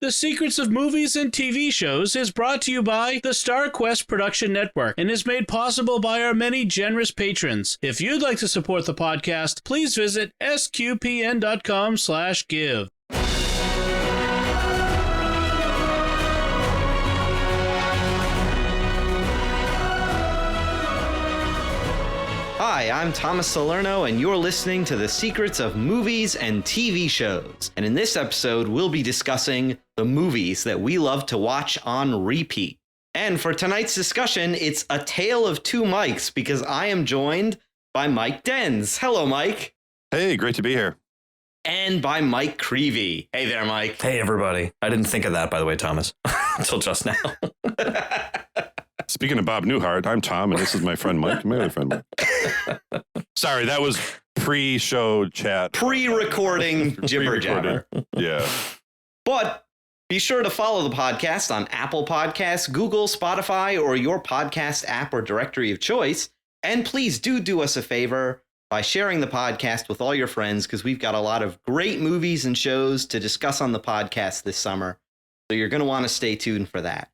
The Secrets of Movies and TV Shows is brought to you by the StarQuest Production Network and is made possible by our many generous patrons. If you'd like to support the podcast, please visit sqpn.com/give. Hi, I'm Thomas Salerno, and you're listening to The Secrets of Movies and TV Shows. And in this episode, we'll be discussing the movies that we love to watch on repeat. And for tonight's discussion, it's a tale of two Mikes, because I am joined by Mike Denz. Hello, Mike. Hey, great to be here. And by Mike Creavey. Hey there, Mike. Hey, everybody. I didn't think of that, by the way, Thomas, until just now. Speaking of Bob Newhart, I'm Tom, and this is my friend Mike, my other friend Mike. Sorry, that was pre-show chat. Pre-recording jibber jabber. Yeah. But be sure to follow the podcast on Apple Podcasts, Google, Spotify, or your podcast app or directory of choice. And please do us a favor by sharing the podcast with all your friends, because we've got a lot of great movies and shows to discuss on the podcast this summer. So you're going to want to stay tuned for that.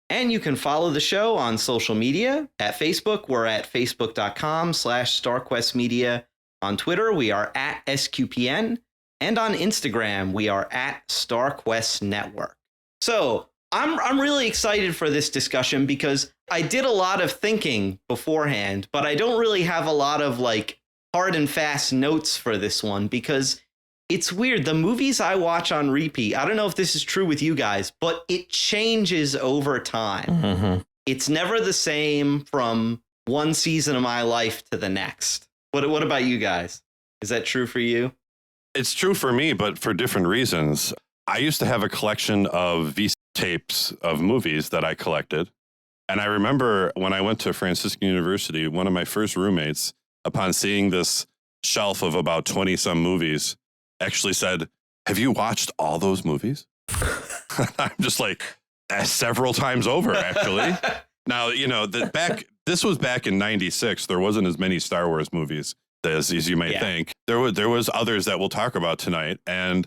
And you can follow the show on social media. At Facebook, we're at facebook.com/StarQuestMedia. On Twitter, we are at SQPN. And on Instagram, we are at StarQuest Network. So I'm really excited for this discussion because I did a lot of thinking beforehand, but I don't really have a lot of like hard and fast notes for this one because it's weird. The movies I watch on repeat, I don't know if this is true with you guys, but it changes over time. Mm-hmm. It's never the same from one season of my life to the next. What about you guys? Is that true for you? It's true for me, but for different reasons. I used to have a collection of VC tapes of movies that I collected. And I remember when I went to Franciscan University, one of my first roommates, upon seeing this shelf of about 20 some movies, actually said, "Have you watched all those movies?" I'm just like, several times over, actually. Now, you know, this was back in 96. There wasn't as many Star Wars movies as you might think. There was others that we'll talk about tonight. And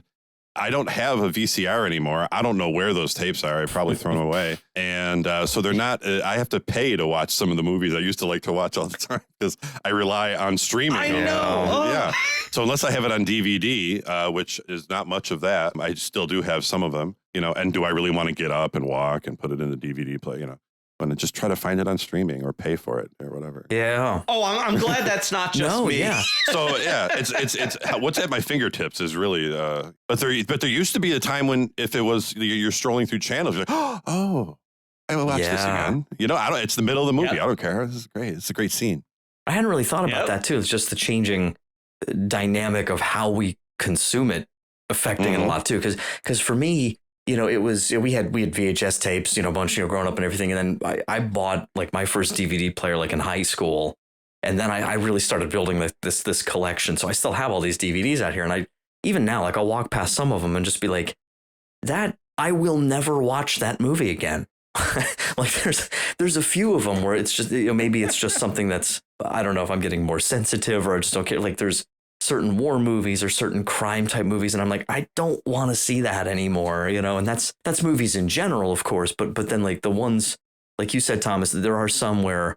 I don't have a VCR anymore. I don't know where those tapes are. I probably thrown them away. And so they're not, I have to pay to watch some of the movies I used to like to watch all the time because I rely on streaming. I know. Yeah. So unless I have it on DVD, which is not much of that, I still do have some of them, you know, and do I really want to get up and walk and put it in the DVD player, you know? And just try to find it on streaming or pay for it or whatever. Yeah. Oh, I'm glad that's not just me. Yeah. So yeah, it's what's at my fingertips is really. But there used to be a time when if it was you're strolling through channels, you're like, oh, I will watch this again. You know, it's the middle of the movie. I don't care. This is great. It's a great scene. I hadn't really thought about that too. It's just the changing dynamic of how we consume it affecting it a lot too. Because for me, you know, we had VHS tapes, you know, a bunch, you know, growing up and everything. And then I bought like my first DVD player like in high school. And then I really started building this collection. So I still have all these DVDs out here. And even now, like I'll walk past some of them and just be like, I will never watch that movie again. Like there's a few of them where it's just, you know, maybe it's just something that's, I don't know if I'm getting more sensitive or I just don't care. Like there's certain war movies or certain crime type movies. And I'm like, I don't want to see that anymore, you know, and that's movies in general, of course. But then like the ones, like you said, Thomas, there are some where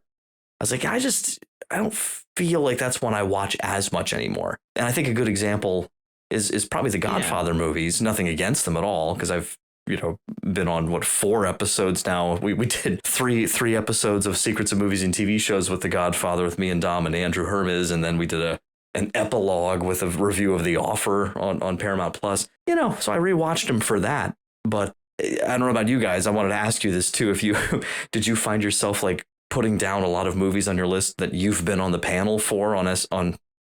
I was like, I don't feel like that's one I watch as much anymore. And I think a good example is probably the Godfather movies. Nothing against them at all, because I've, you know, been on 4 episodes now. We did three episodes of Secrets of Movies and TV Shows with the Godfather with me and Dom and Andrew Hermes, and then we did an epilogue with a review of The Offer on Paramount Plus. You know, so I rewatched them for that. But I don't know about you guys. I wanted to ask you this too. Did you find yourself like putting down a lot of movies on your list that you've been on the panel for on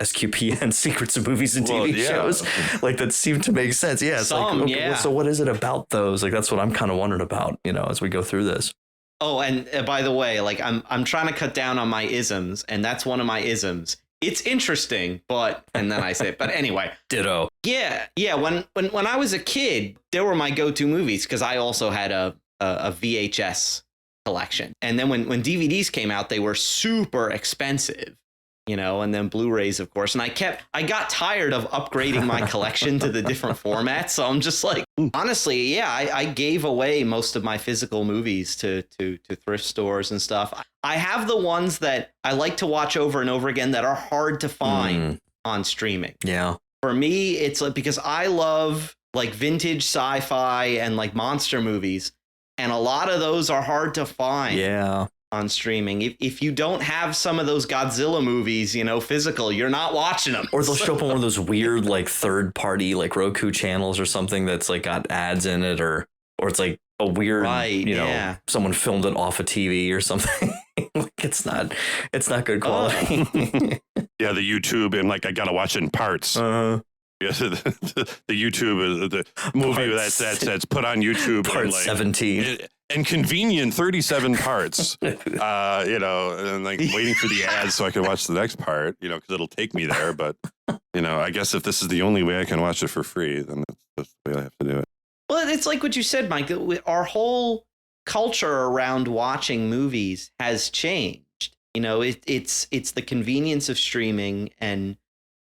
SQPN Secrets of Movies and TV shows? Like that seemed to make sense. Yeah. So what is it about those? Like that's what I'm kind of wondering about, you know, as we go through this. Oh, and by the way, like I'm trying to cut down on my isms, and that's one of my isms. It's interesting, but and then I say, but anyway, ditto. Yeah. When I was a kid, they were my go-to movies because I also had a VHS collection, and then when DVDs came out, they were super expensive. and then Blu-rays, of course. And I got tired of upgrading my collection to the different formats. So I'm just like, honestly, yeah, I gave away most of my physical movies to thrift stores and stuff. I have the ones that I like to watch over and over again that are hard to find on streaming. Yeah. For me, it's like, because I love like vintage sci-fi and like monster movies. And a lot of those are hard to find on streaming. If you don't have some of those Godzilla movies, physical, you're not watching them. Or they'll show up on one of those weird like third party like Roku channels or something that's like got ads in it, or it's like a weird, someone filmed it off a TV or something. Like it's not good quality. Yeah, the YouTube, and like I gotta watch it in parts. Yes, the YouTube is the movie that's put on YouTube. Part like, 17. And convenient 37 parts, and like waiting for the ads so I can watch the next part, because it'll take me there. But, I guess if this is the only way I can watch it for free, then that's the way I have to do it. Well, it's like what you said, Mike. Our whole culture around watching movies has changed. It's the convenience of streaming, and,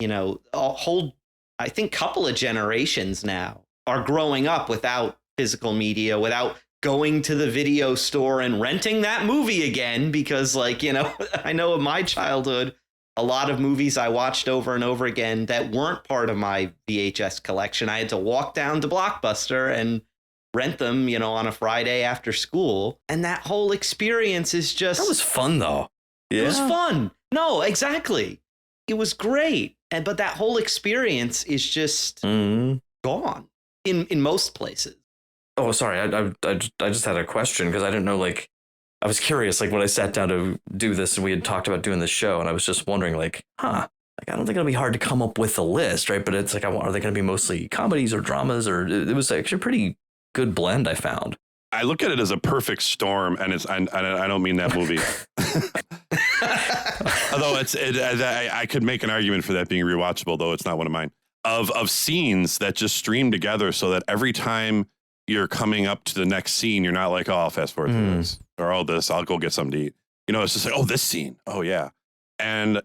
a whole, I think, couple of generations now are growing up without physical media, without going to the video store and renting that movie again, because like, I know in my childhood, a lot of movies I watched over and over again that weren't part of my VHS collection. I had to walk down to Blockbuster and rent them, on a Friday after school. And that whole experience is just... That was fun, though. Yeah. It was fun. No, exactly. It was great. But that whole experience is just gone in most places. Oh, sorry. I just had a question because I didn't know, like, I was curious, like, when I sat down to do this and we had talked about doing this show, and I was just wondering, like, like, I don't think it'll be hard to come up with a list, right? But it's like, are they going to be mostly comedies or dramas? Or it was actually a pretty good blend, I found. I look at it as a perfect storm, and I don't mean that movie. Although I could make an argument for that being rewatchable, though it's not one of mine. Of scenes that just stream together so that every time you're coming up to the next scene, you're not like, oh, I'll fast forward through this, or I'll go get something to eat. It's just like, oh, this scene. Oh, yeah. And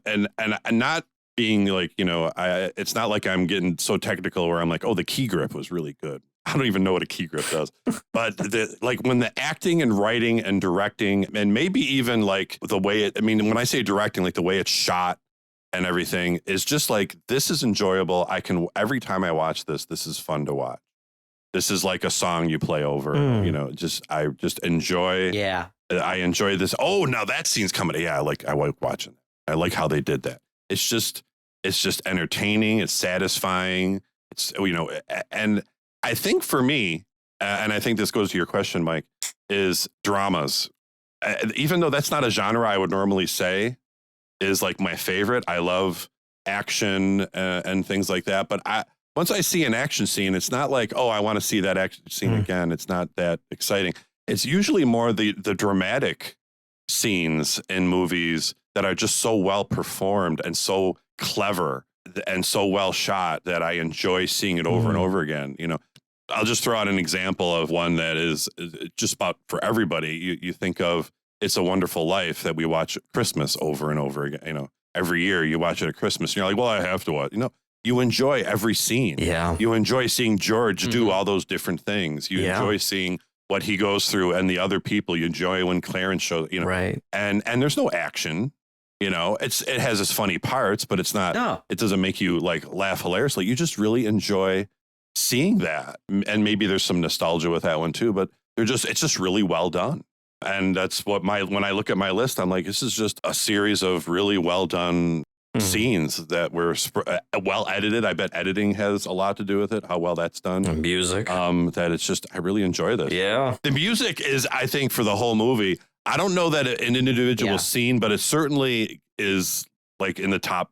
not being like, it's not like I'm getting so technical where I'm like, oh, the key grip was really good. I don't even know what a key grip does. But like when the acting and writing and directing, and maybe even like the way when I say directing, like the way it's shot and everything is just like, this is enjoyable. Every time I watch this is fun to watch. This is like a song you play over, I just enjoy. Yeah. I enjoy this. Oh, now that scene's coming. Yeah. I like watching it. I like how they did that. It's just entertaining. It's satisfying. It's, and I think for me, and I think this goes to your question, Mike, is dramas. Even though that's not a genre I would normally say is like my favorite. I love action and things like that. But once I see an action scene, it's not like, oh, I want to see that action scene again. It's not that exciting. It's usually more the dramatic scenes in movies that are just so well performed and so clever and so well shot that I enjoy seeing it over and over again. I'll just throw out an example of one that is just about for everybody. You think of It's a Wonderful Life that we watch at Christmas over and over again. Every year you watch it at Christmas and you're like, well, I have to watch. You enjoy every scene. Yeah. You enjoy seeing George do all those different things. You enjoy seeing what he goes through and the other people. You enjoy when Clarence shows, right. And there's no action, it has its funny parts, but it's not, it doesn't make you like laugh hilariously. You just really enjoy seeing that. And maybe there's some nostalgia with that one too, but it's just really well done. And that's what when I look at my list, I'm like, this is just a series of really well done scenes that were well edited. I bet editing has a lot to do with it, how well that's done. And music. That it's just, I really enjoy this. Yeah. The music is, I think, for the whole movie, I don't know that an individual scene, but it certainly is like in the top,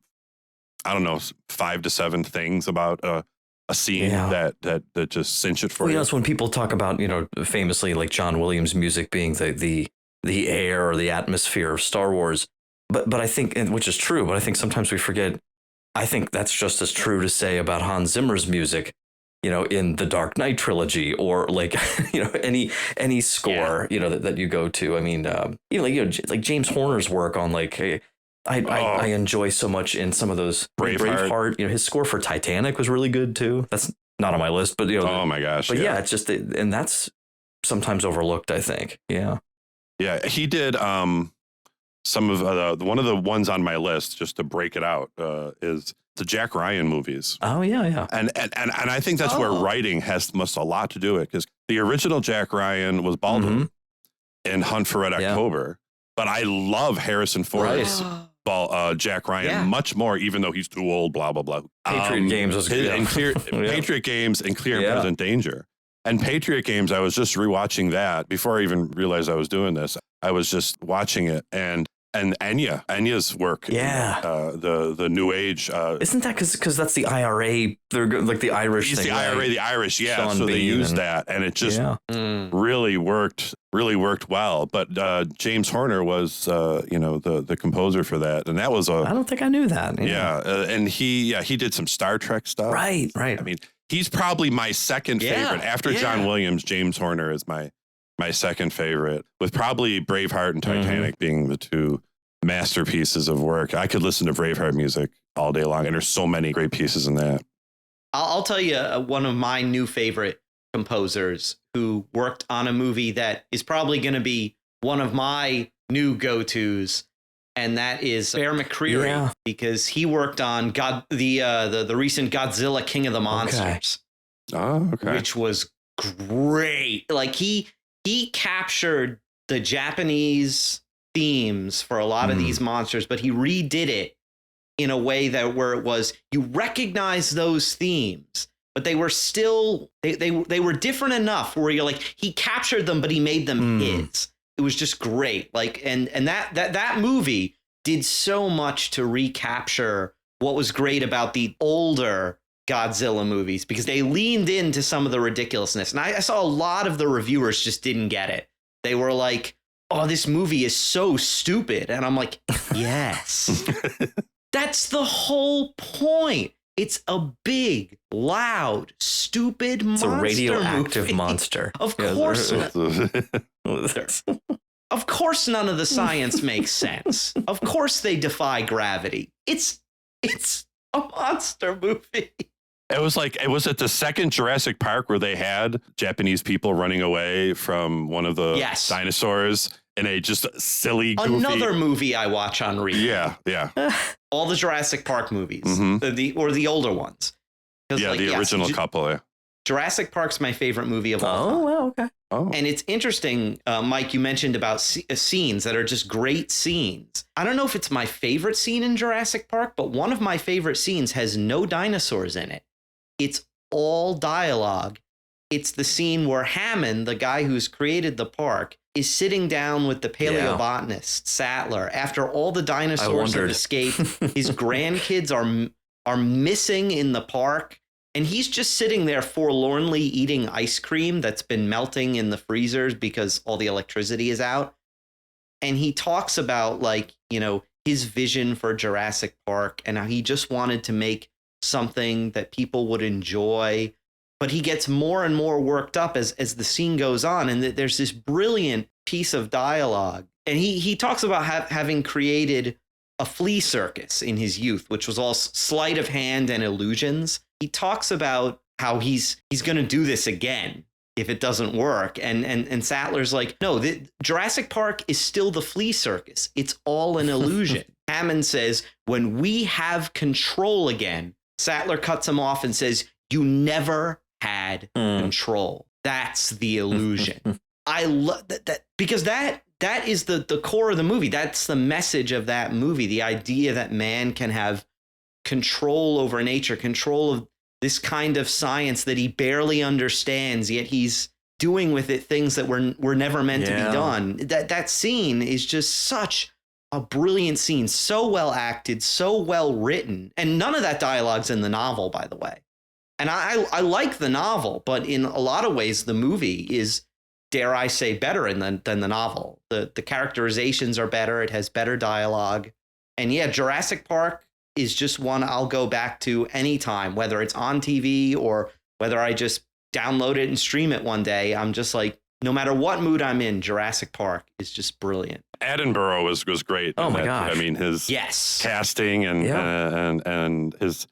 I don't know, 5 to 7 things about a scene that just cinch it for you. That's when people talk about, famously like John Williams' music being the air or the atmosphere of Star Wars. But I think, which is true, but I think sometimes we forget, I think that's just as true to say about Hans Zimmer's music, in the Dark Knight trilogy, or like, any score, that you go to. I mean, like James Horner's work on like I enjoy so much in some of those. Braveheart. His score for Titanic was really good too. That's not on my list, but oh my gosh. But yeah, it's just, and that's sometimes overlooked, I think. Yeah. Yeah, he did some of one of the ones on my list, just to break it out, is the Jack Ryan movies. Oh yeah. And I think that's where writing must a lot to do it, because the original Jack Ryan was Baldwin in Hunt for Red October, but I love Harrison Ford's Jack Ryan much more, even though he's too old. Blah blah blah. Patriot Games was good. And Patriot Games and Clear and Present Danger. And Patriot Games, I was just rewatching that before I even realized I was doing this. I was just watching it, and Enya's work, the New Age. Isn't that because that's the IRA? They're like the Irish. He's thing, the right? IRA, the Irish, yeah. Sean so they Bean used that, and it just really worked well. But James Horner was, the composer for that, and that was I don't think I knew that. And he did some Star Trek stuff. Right. I mean, he's probably my second favorite after John Williams. James Horner is my second favorite, with probably Braveheart and Titanic being the two masterpieces of work. I could listen to Braveheart music all day long, and there's so many great pieces in that. I'll tell you one of my new favorite composers who worked on a movie that is probably going to be one of my new go-tos, and that is Bear McCreary, because he worked on the recent Godzilla King of the Monsters, which was great. Like he captured the Japanese themes for a lot of these monsters, but he redid it in a way where it was, you recognize those themes, but they were still they were different enough where you're like, he captured them, but he made them his. It was just great. Like, and that movie did so much to recapture what was great about the older Godzilla movies, because they leaned into some of the ridiculousness. And I saw a lot of the reviewers just didn't get it. They were like, oh, this movie is so stupid. And I'm like, yes, that's the whole point. It's a big, loud, stupid monster. It's a radioactive movie. monster. Of course. Of course, none of the science makes sense. Of course, they defy gravity. It's a monster movie. It was at the second Jurassic Park where they had Japanese people running away from one of the dinosaurs in a just silly, goofy... Another movie I watch on repeat. Yeah. All the Jurassic Park movies, the older ones. Yeah, the original couple. Yeah. Jurassic Park's my favorite movie of all time. Oh, well, okay. Oh. And it's interesting, Mike, you mentioned about scenes that are just great scenes. I don't know if it's my favorite scene in Jurassic Park, but one of my favorite scenes has no dinosaurs in it. It's all dialogue. It's the scene where Hammond, the guy who's created the park, is sitting down with the paleobotanist Sattler after all the dinosaurs have escaped. His grandkids are missing in the park, and he's just sitting there forlornly eating ice cream that's been melting in the freezers because all the electricity is out. And he talks about, like, his vision for Jurassic Park and how he just wanted to make something that people would enjoy, but he gets more and more worked up as the scene goes on. And there's this brilliant piece of dialogue. And he talks about having created a flea circus in his youth, which was all sleight of hand and illusions. He talks about how he's going to do this again if it doesn't work. And Sattler's like, no, Jurassic Park is still the flea circus. It's all an illusion. Hammond says, when we have control again, Sattler cuts him off and says, you never had control. That's the illusion. I love that because that is the core of the movie. That's the message of that movie. The idea that man can have control over nature, control of this kind of science that he barely understands, yet he's doing with it things that were never meant to be done. That scene is just such a brilliant scene, so well acted, so well written. And none of that dialogue's in the novel, by the way. And I like the novel, but in a lot of ways, the movie is, dare I say, better than the novel. The characterizations are better. It has better dialogue. And yeah, Jurassic Park is just one I'll go back to anytime, whether it's on TV or whether I just download it and stream it one day. I'm just like, no matter what mood I'm in, Jurassic Park is just brilliant. Attenborough was great. Oh my gosh. I mean, his casting and his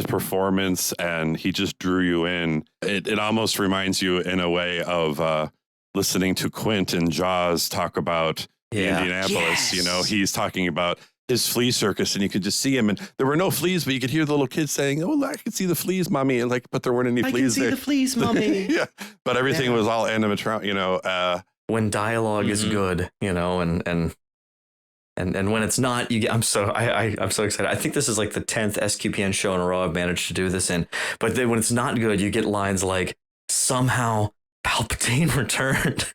performance, and he just drew you in. It almost reminds you in a way of listening to Quint in Jaws talk about Indianapolis. You know, he's talking about his flea circus, and you could just see him, and there were no fleas, but you could hear the little kids saying, "Oh, I can see the fleas, mommy," and but there weren't any fleas there. I can see the fleas, mommy. Yeah, but everything was all animatronic. You know, when dialogue is good, you know, and when it's not, you get. I'm so excited. I think this is like the 10th SQPN show in a row I've managed to do this in. But then when it's not good, you get lines like, "Somehow Palpatine returned."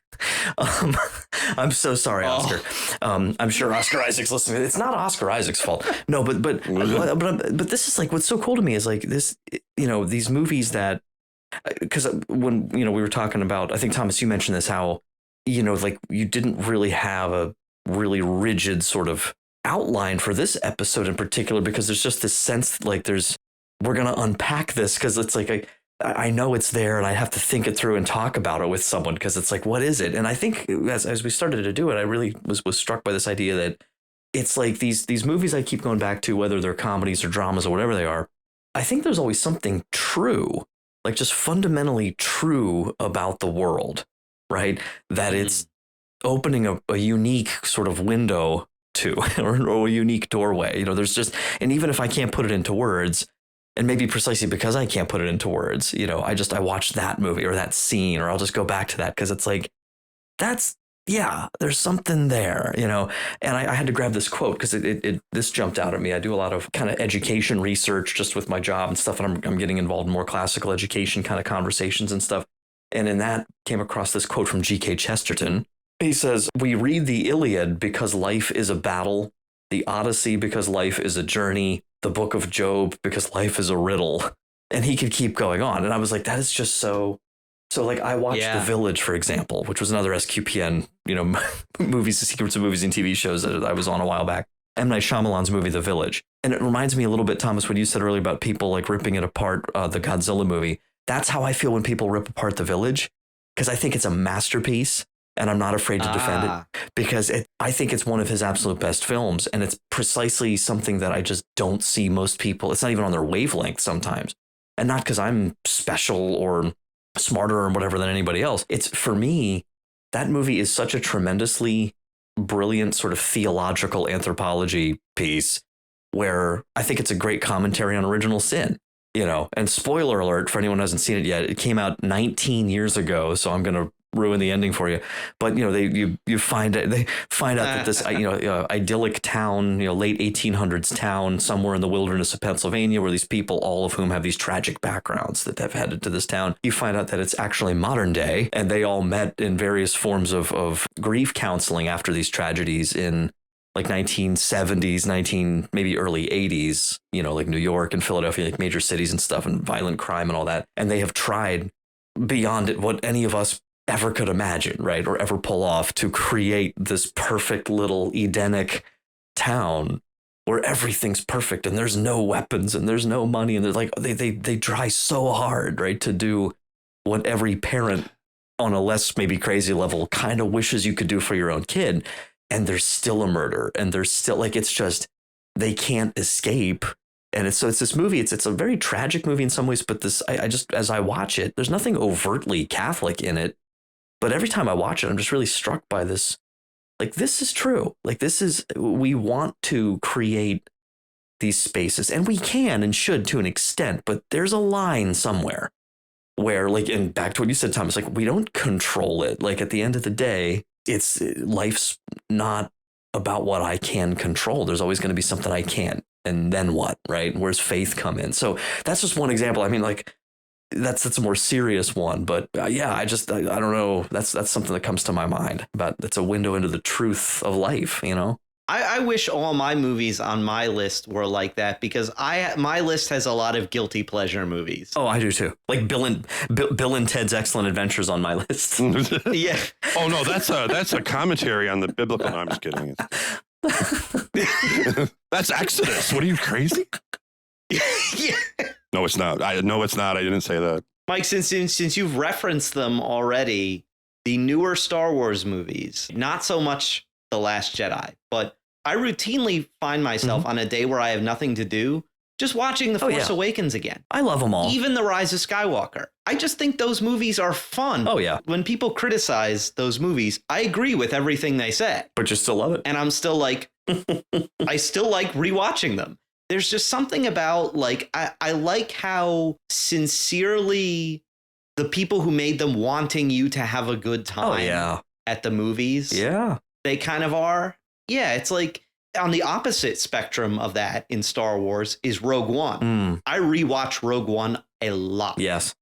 I'm so sorry, Oscar. I'm sure Oscar Isaac's listening. It's not Oscar Isaac's fault. No, but this is like, what's so cool to me is like this, you know, these movies that, because when, you know, we were talking about, I think, Thomas, you mentioned this, how, you know, like you didn't really have a really rigid sort of outline for this episode in particular, because there's just this sense that like we're going to unpack this, because it's like, I know it's there and I have to think it through and talk about it with someone, because it's like, what is it? And I think as we started to do it, I really was struck by this idea that it's like these movies I keep going back to, whether they're comedies or dramas or whatever they are, I think there's always something true, like just fundamentally true about the world, right? That it's opening a unique sort of window to, or a unique doorway. You know, there's just, and even if I can't put it into words, and maybe precisely because I can't put it into words, you know, I watched that movie or that scene, or I'll just go back to that, because it's like, there's something there, you know. And I had to grab this quote because this jumped out at me. I do a lot of kind of education research just with my job and stuff, and I'm getting involved in more classical education kind of conversations and stuff. And in that came across this quote from G.K. Chesterton. He says, "We read the Iliad because life is a battle, the Odyssey because life is a journey, the Book of Job because life is a riddle." And he could keep going on. And I was like, that is just so like, I watched The Village, for example, which was another SQPN, you know, movies, the secrets of movies and TV shows that I was on a while back. M. Night Shyamalan's movie, The Village. And it reminds me a little bit, Thomas, what you said earlier about people like ripping it apart, the Godzilla movie. That's how I feel when people rip apart The Village, because I think it's a masterpiece. And I'm not afraid to defend it, because I think it's one of his absolute best films. And it's precisely something that I just don't see most people. It's not even on their wavelength sometimes. And not because I'm special or smarter or whatever than anybody else. It's, for me, that movie is such a tremendously brilliant sort of theological anthropology piece, where I think it's a great commentary on original sin. You know, and spoiler alert for anyone who hasn't seen it yet, it came out 19 years ago. So I'm going to ruin the ending for you. But, you know, they find out that this, you know, idyllic town, you know, late 1800s town somewhere in the wilderness of Pennsylvania, where these people, all of whom have these tragic backgrounds that have headed to this town, you find out that it's actually modern day, and they all met in various forms of grief counseling after these tragedies in like 1970s, maybe early 80s, you know, like New York and Philadelphia, like major cities and stuff, and violent crime and all that. And they have tried beyond it what any of us ever could imagine, right, or ever pull off, to create this perfect little Edenic town where everything's perfect and there's no weapons and there's no money, and they're like they try so hard, right, to do what every parent on a less maybe crazy level kind of wishes you could do for your own kid, and there's still a murder, and there's still, like, it's just, they can't escape. And it's this movie, it's a very tragic movie in some ways, but this, I just, as I watch it, there's nothing overtly Catholic in it. But every time I watch it, I'm just really struck by this. Like, this is true. Like, we want to create these spaces, and we can and should to an extent, but there's a line somewhere where, like, and back to what you said, Thomas, like, we don't control it. Like, at the end of the day, life's not about what I can control. There's always going to be something I can't. And then what, right? Where's faith come in? So that's just one example. I mean, like, that's a more serious one, but yeah, I don't know. That's something that comes to my mind about, it's a window into the truth of life, you know? I wish all my movies on my list were like that, because my list has a lot of guilty pleasure movies. Oh, I do too. Like Bill and Ted's Excellent Adventures on my list. Yeah. Oh no, that's a commentary on the biblical. No, I'm just kidding. That's Exodus. What are you, crazy? Yeah. No, it's not. No, it's not. I didn't say that. Mike, since you've referenced them already, the newer Star Wars movies, not so much The Last Jedi, but I routinely find myself on a day where I have nothing to do, just watching The Force Awakens again. I love them all. Even The Rise of Skywalker. I just think those movies are fun. Oh, yeah. When people criticize those movies, I agree with everything they say. But you still love it. And I'm still like, I still like rewatching them. There's just something about like, I like how sincerely the people who made them wanting you to have a good time at the movies. Yeah. They kind of are. Yeah, it's like on the opposite spectrum of that in Star Wars is Rogue One. I rewatch Rogue One a lot. Yes.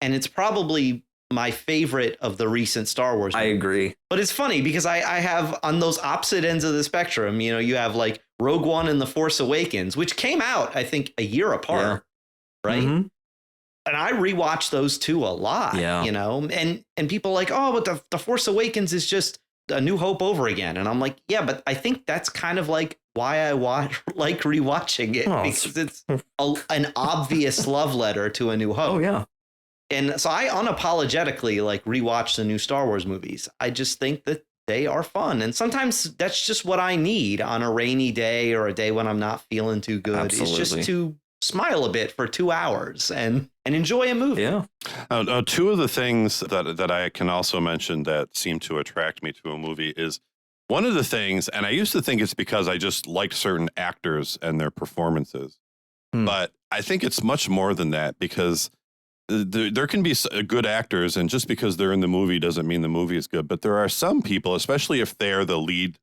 And it's probably my favorite of the recent Star Wars movies. I agree. But it's funny because I have on those opposite ends of the spectrum, you know, you have like Rogue One and The Force Awakens, which came out, I think, a year apart. Right. And I rewatch those two a lot, you know, and people are like, oh, but the Force Awakens is just A New Hope over again. And I'm like, yeah, but I think that's kind of like why I like rewatching it, because it's an obvious love letter to A New Hope. Oh, yeah. And so I unapologetically like rewatch the new Star Wars movies. I just think that they are fun. And sometimes that's just what I need on a rainy day or a day when I'm not feeling too good. Absolutely. It's just to smile a bit for 2 hours and enjoy a movie. Yeah. Two of the things that I can also mention that seem to attract me to a movie is one of the things, and I used to think it's because I just liked certain actors and their performances, but I think it's much more than that, because there can be good actors, and just because they're in the movie doesn't mean the movie is good. But there are some people, especially if they're the lead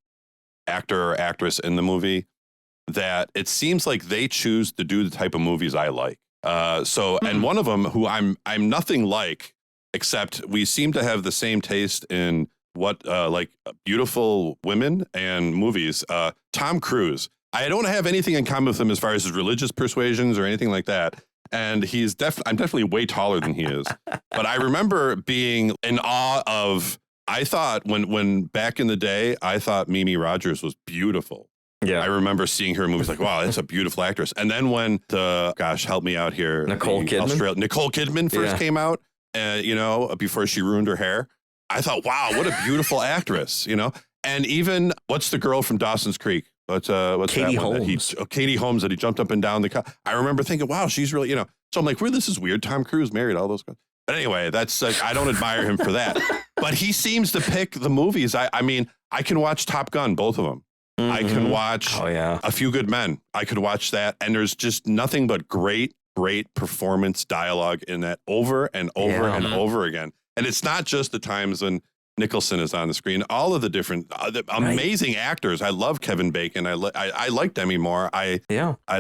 actor or actress in the movie, that it seems like they choose to do the type of movies I like. And one of them who I'm nothing like, except we seem to have the same taste in what like beautiful women and movies. Tom Cruise. I don't have anything in common with him as far as his religious persuasions or anything like that. And I'm definitely way taller than he is. But I remember being in awe of, I thought when back in the day, I thought Mimi Rogers was beautiful. Yeah. I remember seeing her in movies like, wow, that's a beautiful actress. And then when help me out here. Nicole Kidman first came out, you know, before she ruined her hair. I thought, wow, what a beautiful actress, you know? And even, what's the girl from Dawson's Creek? What's Katie Holmes. Katie Holmes, that he jumped up and down the I remember thinking, wow, she's really, you know. So I'm like, well, this is weird. Tom Cruise married all those guys. But anyway, that's I don't admire him for that. But he seems to pick the movies. I mean, I can watch Top Gun, both of them. I can watch A Few Good Men. I could watch that. And there's just nothing but great performance dialogue in that over and over and over again. And it's not just the times when Nicholson is on the screen. All of the different amazing actors. I love Kevin Bacon. I like Demi Moore. I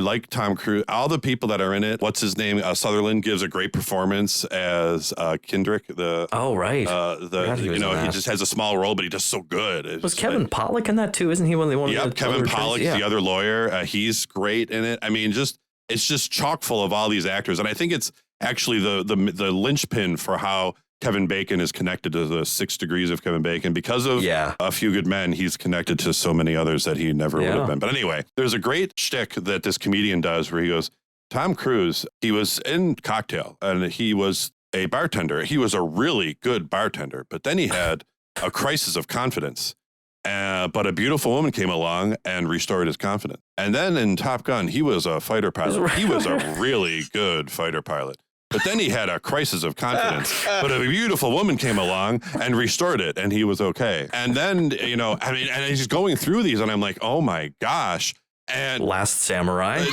like Tom Cruise. All the people that are in it. What's his name? Sutherland gives a great performance as Kendrick. He just has a small role, but he does so good. Was Kevin Pollak in that too? Isn't he one of the Yep, Kevin Pollak, the other lawyer. He's great in it. I mean, it's just chock full of all these actors, and I think it's actually the linchpin for how Kevin Bacon is connected to the 6 Degrees of Kevin Bacon. Because of A Few Good Men, he's connected to so many others that he never would have been. But anyway, there's a great shtick that this comedian does where he goes, Tom Cruise, he was in Cocktail and he was a bartender. He was a really good bartender, but then he had a crisis of confidence. But a beautiful woman came along and restored his confidence. And then in Top Gun, he was a fighter pilot. He was a really good fighter pilot. But then he had a crisis of confidence. But a beautiful woman came along and restored it, and he was okay. And then, you know, I mean, and he's going through these, and I'm like, oh my gosh. And Last Samurai.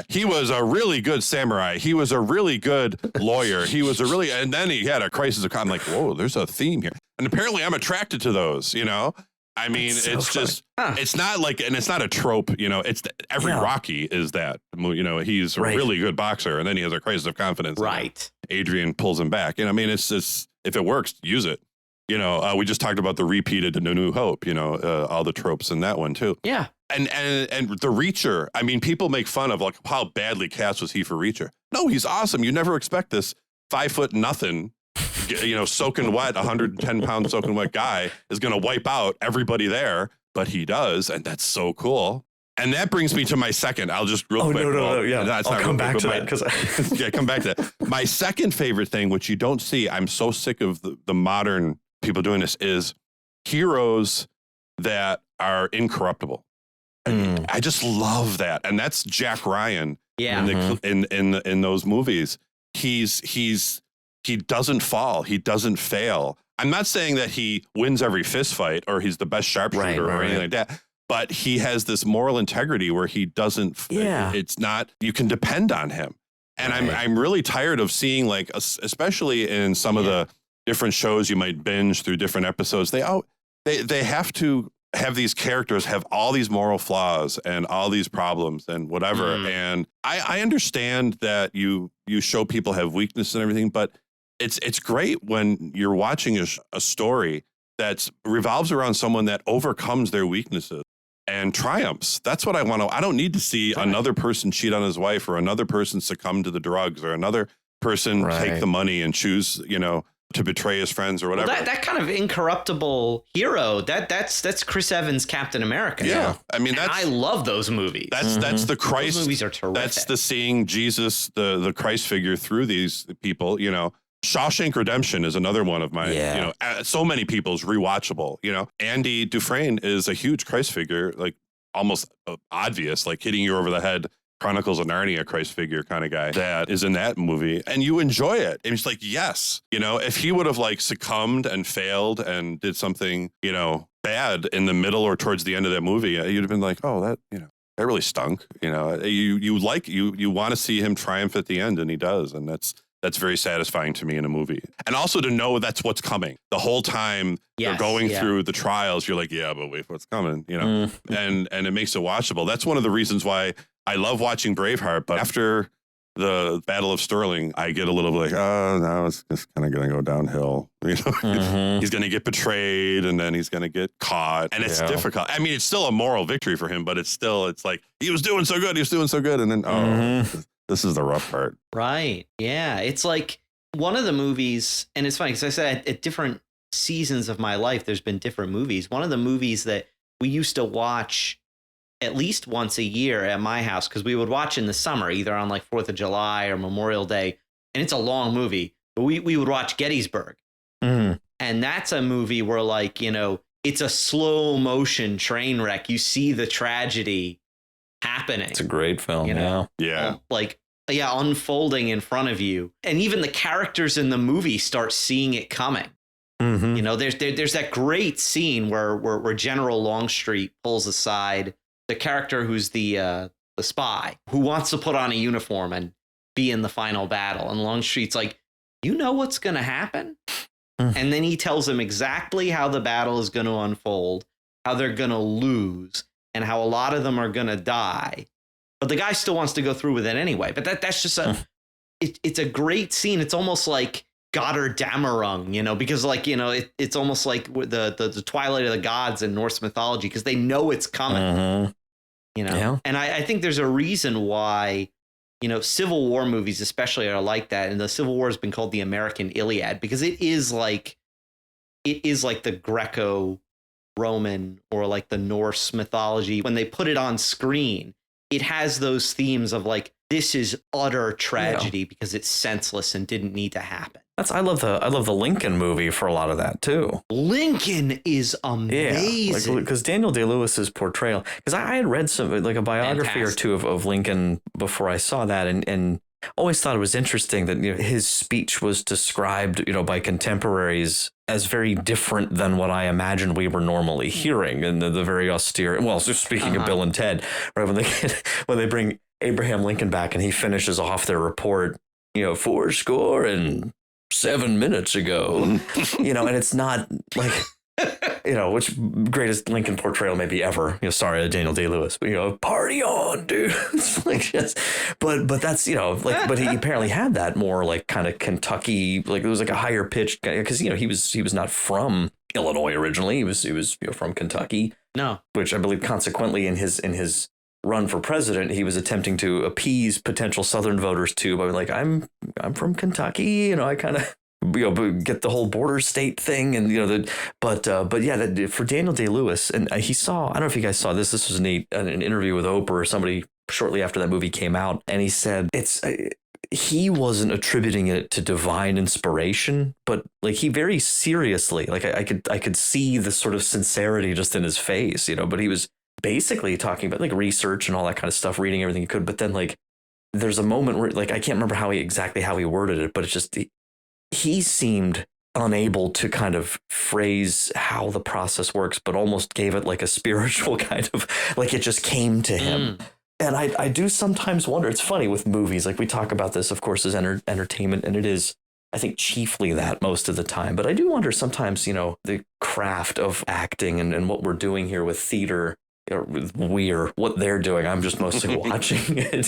He was a really good samurai. He was a really good lawyer. And then he had a crisis of confidence. I'm like, whoa, there's a theme here. And apparently I'm attracted to those, you know? I mean, it's not like, and it's not a trope, you know, every Rocky is that, you know, he's a really good boxer and then he has a crisis of confidence. Right. Adrian pulls him back. And I mean, it's just, if it works, use it. You know, we just talked about the repeated A New Hope, you know, all the tropes in that one too. Yeah. And the Reacher, I mean, people make fun of like how badly cast was he for Reacher. No, he's awesome. You never expect this 5 foot nothing, you know, soaking wet, 110 pound soaking wet guy is going to wipe out everybody there, but he does. And that's so cool. And that brings me to my second. I'll just real quick. No. Yeah. I'll come back to that. Yeah, come back to that. My second favorite thing, which you don't see, I'm so sick of the modern people doing this is heroes that are incorruptible. I just love that, and that's Jack Ryan. Yeah. In those movies, he doesn't fall, he doesn't fail. I'm not saying that he wins every fist fight or he's the best sharpshooter or anything like that, but he has this moral integrity where he doesn't. It's not, you can depend on him, and I'm really tired of seeing, like, especially in some of the different shows you might binge through different episodes. They have to have these characters have all these moral flaws and all these problems and whatever. And I understand that you show people have weakness and everything, but it's great when you're watching a story that revolves around someone that overcomes their weaknesses and triumphs. That's what I want to. I don't need to see another person cheat on his wife, or another person succumb to the drugs, or another person take the money and choose, to betray his friends or whatever. Well, that kind of incorruptible hero, that's Chris Evans' Captain America. Yeah. I mean, I love those movies. That's the Christ. Those movies are terrific. That's the seeing Jesus, the Christ figure through these people, Shawshank Redemption is another one of my, so many people's rewatchable, Andy Dufresne is a huge Christ figure, like almost obvious, like hitting you over the head. Chronicles of Narnia Christ figure kind of guy that is in that movie, and you enjoy it. And it's like, yes, if he would have like succumbed and failed and did something, bad in the middle or towards the end of that movie, you'd have been like, oh, that really stunk. You want to see him triumph at the end, and he does. And that's very satisfying to me in a movie. And also to know that's what's coming. The whole time they're going through the trials, you're like, yeah, but wait, what's coming? And it makes it watchable. That's one of the reasons why I love watching Braveheart, but after the Battle of Stirling, I get a little bit like, oh, no, it's just kind of going to go downhill. He's going to get betrayed, and then he's going to get caught, and it's difficult. I mean, it's still a moral victory for him, but it's like, he was doing so good, and then, this is the rough part. Right. Yeah. It's like one of the movies, and it's funny because I said at different seasons of my life, there's been different movies. One of the movies that we used to watch at least once a year at my house, because we would watch in the summer, either on like 4th of July or Memorial Day. And it's a long movie, but we would watch Gettysburg. And that's a movie where, like, it's a slow motion train wreck. You see the tragedy happening. It's a great film. Unfolding in front of you. And even the characters in the movie start seeing it coming. There's that great scene where General Longstreet pulls aside the character who's the spy, who wants to put on a uniform and be in the final battle. And Longstreet's like, you know what's going to happen? And then he tells him exactly how the battle is going to unfold, how they're going to lose, and how a lot of them are going to die. But the guy still wants to go through with it anyway. But that's just it's a great scene. It's almost like Gotterdammerung, because like, it's almost like the Twilight of the Gods in Norse mythology, because they know it's coming. And I think there's a reason why, Civil War movies especially are like that. And the Civil War has been called the American Iliad, because it is like the Greco-Roman or like the Norse mythology. When they put it on screen, it has those themes of like, this is utter tragedy because it's senseless and didn't need to happen. I love the Lincoln movie for a lot of that too. Lincoln is amazing. Because Daniel Day-Lewis's portrayal. Because I had read some like a biography or two of Lincoln before I saw that, and always thought it was interesting that his speech was described by contemporaries as very different than what I imagined we were normally hearing, and the very austere. Well, just speaking of Bill and Ted, right, when they bring Abraham Lincoln back and he finishes off their report, 7 minutes ago, and it's not like, which greatest Lincoln portrayal maybe ever, sorry, Daniel Day-Lewis, but, party on, dude. It's like, just, but that's, but he apparently had that more like kind of Kentucky, like it was like a higher pitched guy, because, he was not from Illinois originally. He was from Kentucky. No. Which I believe consequently in his run for president, he was attempting to appease potential Southern voters too by like, I'm from Kentucky, I kind of get the whole border state thing, and but for Daniel Day-Lewis, and he saw, I don't know if you guys saw this was an interview with Oprah or somebody shortly after that movie came out, and he said he wasn't attributing it to divine inspiration, but like he very seriously, like I could see the sort of sincerity just in his face, but he was basically talking about like research and all that kind of stuff, reading everything he could. But then like there's a moment where like I can't remember exactly how he worded it, but it's just he seemed unable to kind of phrase how the process works, but almost gave it like a spiritual kind of like it just came to him. And I do sometimes wonder, it's funny with movies, like we talk about this, of course, as entertainment, and it is, I think, chiefly that most of the time. But I do wonder sometimes, the craft of acting and what we're doing here with theater, what they're doing. I'm just mostly watching it,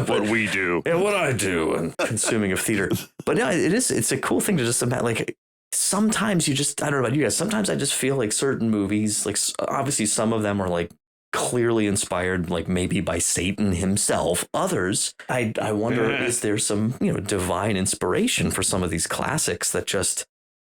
what we do and what I do and consuming of theater. But no, it's a cool thing to just imagine. Like sometimes I don't know about you guys. Sometimes I just feel like certain movies, like obviously some of them are like clearly inspired, like maybe by Satan himself. Others, I wonder, is there some, divine inspiration for some of these classics that just,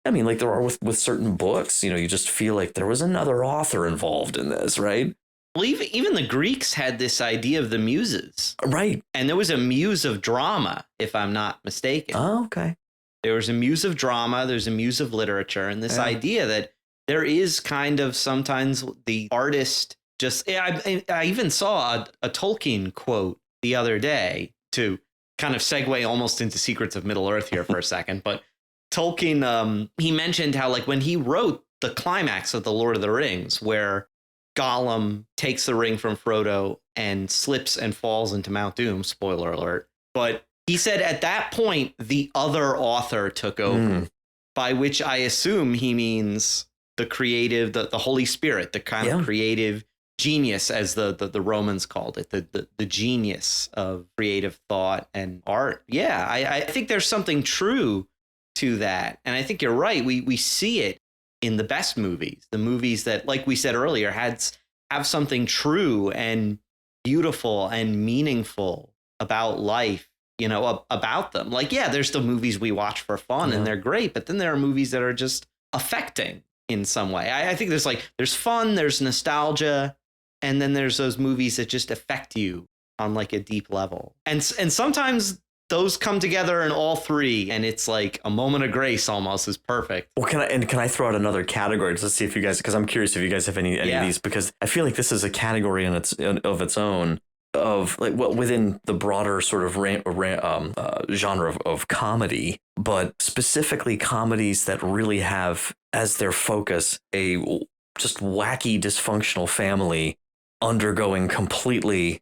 I mean, like there are with certain books, you just feel like there was another author involved in this, right? Well, even the Greeks had this idea of the muses. Right. And there was a muse of drama, if I'm not mistaken. Oh, okay. There was a muse of drama, there's a muse of literature, and this idea that there is kind of sometimes the artist just, I even saw a Tolkien quote the other day to kind of segue almost into Secrets of Middle-earth here for a second. But Tolkien, he mentioned how like when he wrote the climax of The Lord of the Rings, where Gollum takes the ring from Frodo and slips and falls into Mount Doom, spoiler alert. But he said at that point, the other author took over, by which I assume he means the creative, the Holy Spirit, the kind of creative genius, as the Romans called it, the genius of creative thought and art. Yeah, I think there's something true to that. And I think you're right. We see it in the best movies, the movies that, like we said earlier, have something true and beautiful and meaningful about life, about them. Like, yeah, there's the movies we watch for fun and they're great, but then there are movies that are just affecting in some way. I think there's fun, there's nostalgia, and then there's those movies that just affect you on like a deep level. And sometimes those come together in all three, and it's like a moment of grace almost is perfect. Well, can I throw out another category just to see if you guys, because I'm curious if you guys have any of these, because I feel like this is a category of its own of like within the broader sort of genre of comedy, but specifically comedies that really have as their focus a just wacky dysfunctional family undergoing completely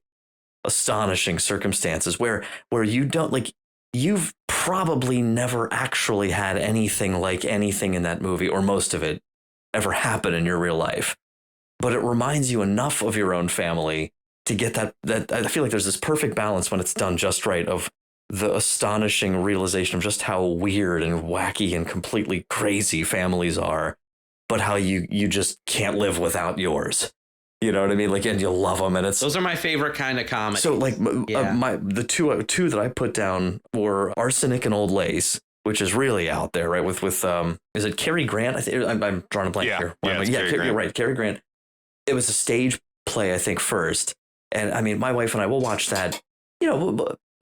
astonishing circumstances where you don't like, you've probably never actually had anything like anything in that movie or most of it ever happen in your real life, but it reminds you enough of your own family to get that I feel like there's this perfect balance when it's done just right of the astonishing realization of just how weird and wacky and completely crazy families are, but how you just can't live without yours. You know what I mean? Like, and you love them, and those are my favorite kind of comedy. So, like, the two that I put down were Arsenic and Old Lace, which is really out there, right? With is it Cary Grant? I think I'm drawing a blank here. You're right, Cary Grant. It was a stage play, I think, first, and I mean, my wife and I will watch that.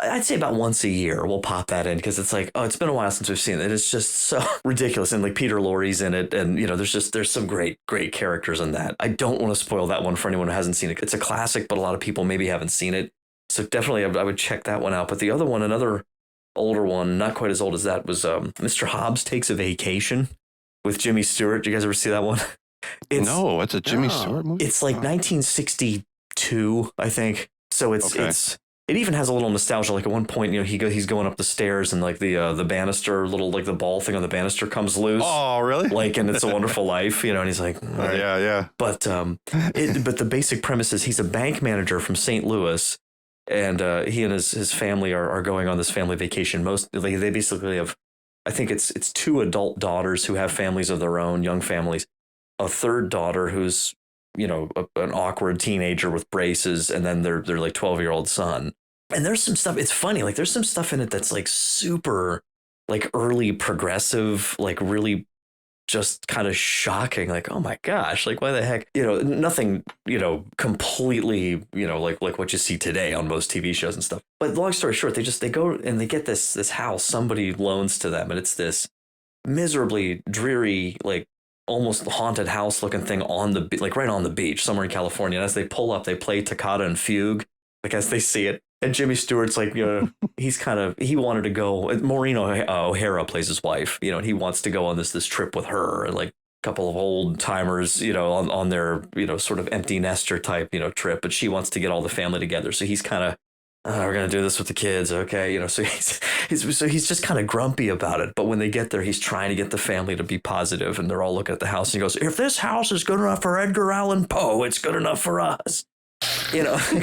I'd say about once a year we'll pop that in because it's like, oh, it's been a while since we've seen it. It's just so ridiculous. And like Peter Lorre's in it. And, there's some great characters in that. I don't want to spoil that one for anyone who hasn't seen it. It's a classic, but a lot of people maybe haven't seen it. So definitely I would check that one out. But the other one, another older one, not quite as old as that, was Mr. Hobbs Takes a Vacation with Jimmy Stewart. Did you guys ever see that one? It's a Jimmy Stewart movie. It's like 1962, I think. So it even has a little nostalgia. Like at one point, he's going up the stairs and like the banister, like the ball thing on the banister comes loose. Oh, really? Like, and It's a Wonderful Life, and he's like, right. Yeah. But the basic premise is he's a bank manager from St. Louis, and he and his family are going on this family vacation. They basically have, I think it's two adult daughters who have families of their own, young families, a third daughter who's an awkward teenager with braces, and then their like 12-year-old son. And there's some stuff, it's funny, like there's some stuff in it that's like super like early progressive, like really just kind of shocking. Like, oh my gosh, like why the heck, nothing, completely, like what you see today on most TV shows and stuff. But long story short, they go and they get this house somebody loans to them, and it's this miserably dreary, like almost haunted house looking thing on the like right on the beach somewhere in California. And as they pull up, they play Toccata and Fugue, like as they see it. And Jimmy Stewart's like, he wanted to go. Maureen O'Hara plays his wife, and he wants to go on this trip with her, and like a couple of old timers, on their, sort of empty nester type, trip. But she wants to get all the family together. So he's kind of, we're going to do this with the kids. Okay. So he's just kind of grumpy about it. But when they get there, he's trying to get the family to be positive, and they're all looking at the house, and he goes, if this house is good enough for Edgar Allan Poe, it's good enough for us. And then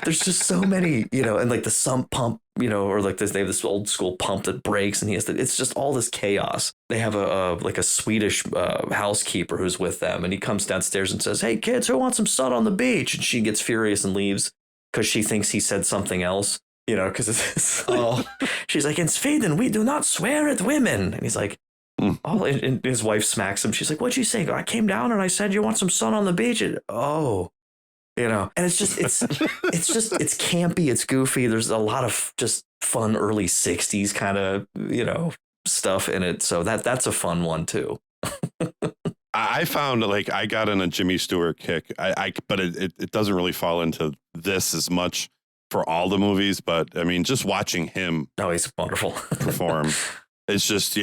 there's just so many, and like the sump pump, or like they have this old school pump that breaks, and it's just all this chaos. They have a Swedish housekeeper who's with them, and he comes downstairs and says, hey kids, who wants some sun on the beach? And she gets furious and leaves because she thinks he said something else, because it's like, she's like, in Sweden, we do not swear at women. And he's like, oh, and his wife smacks him. She's like, what'd you say? I came down and I said, you want some sun on the beach? And, and it's campy, it's goofy. There's a lot of just fun early 60s kind of, stuff in it. So that's a fun one too. I found like I got in a Jimmy Stewart kick. But it doesn't really fall into this as much for all the movies. But I mean, just watching him. Oh, he's wonderful. Perform. I just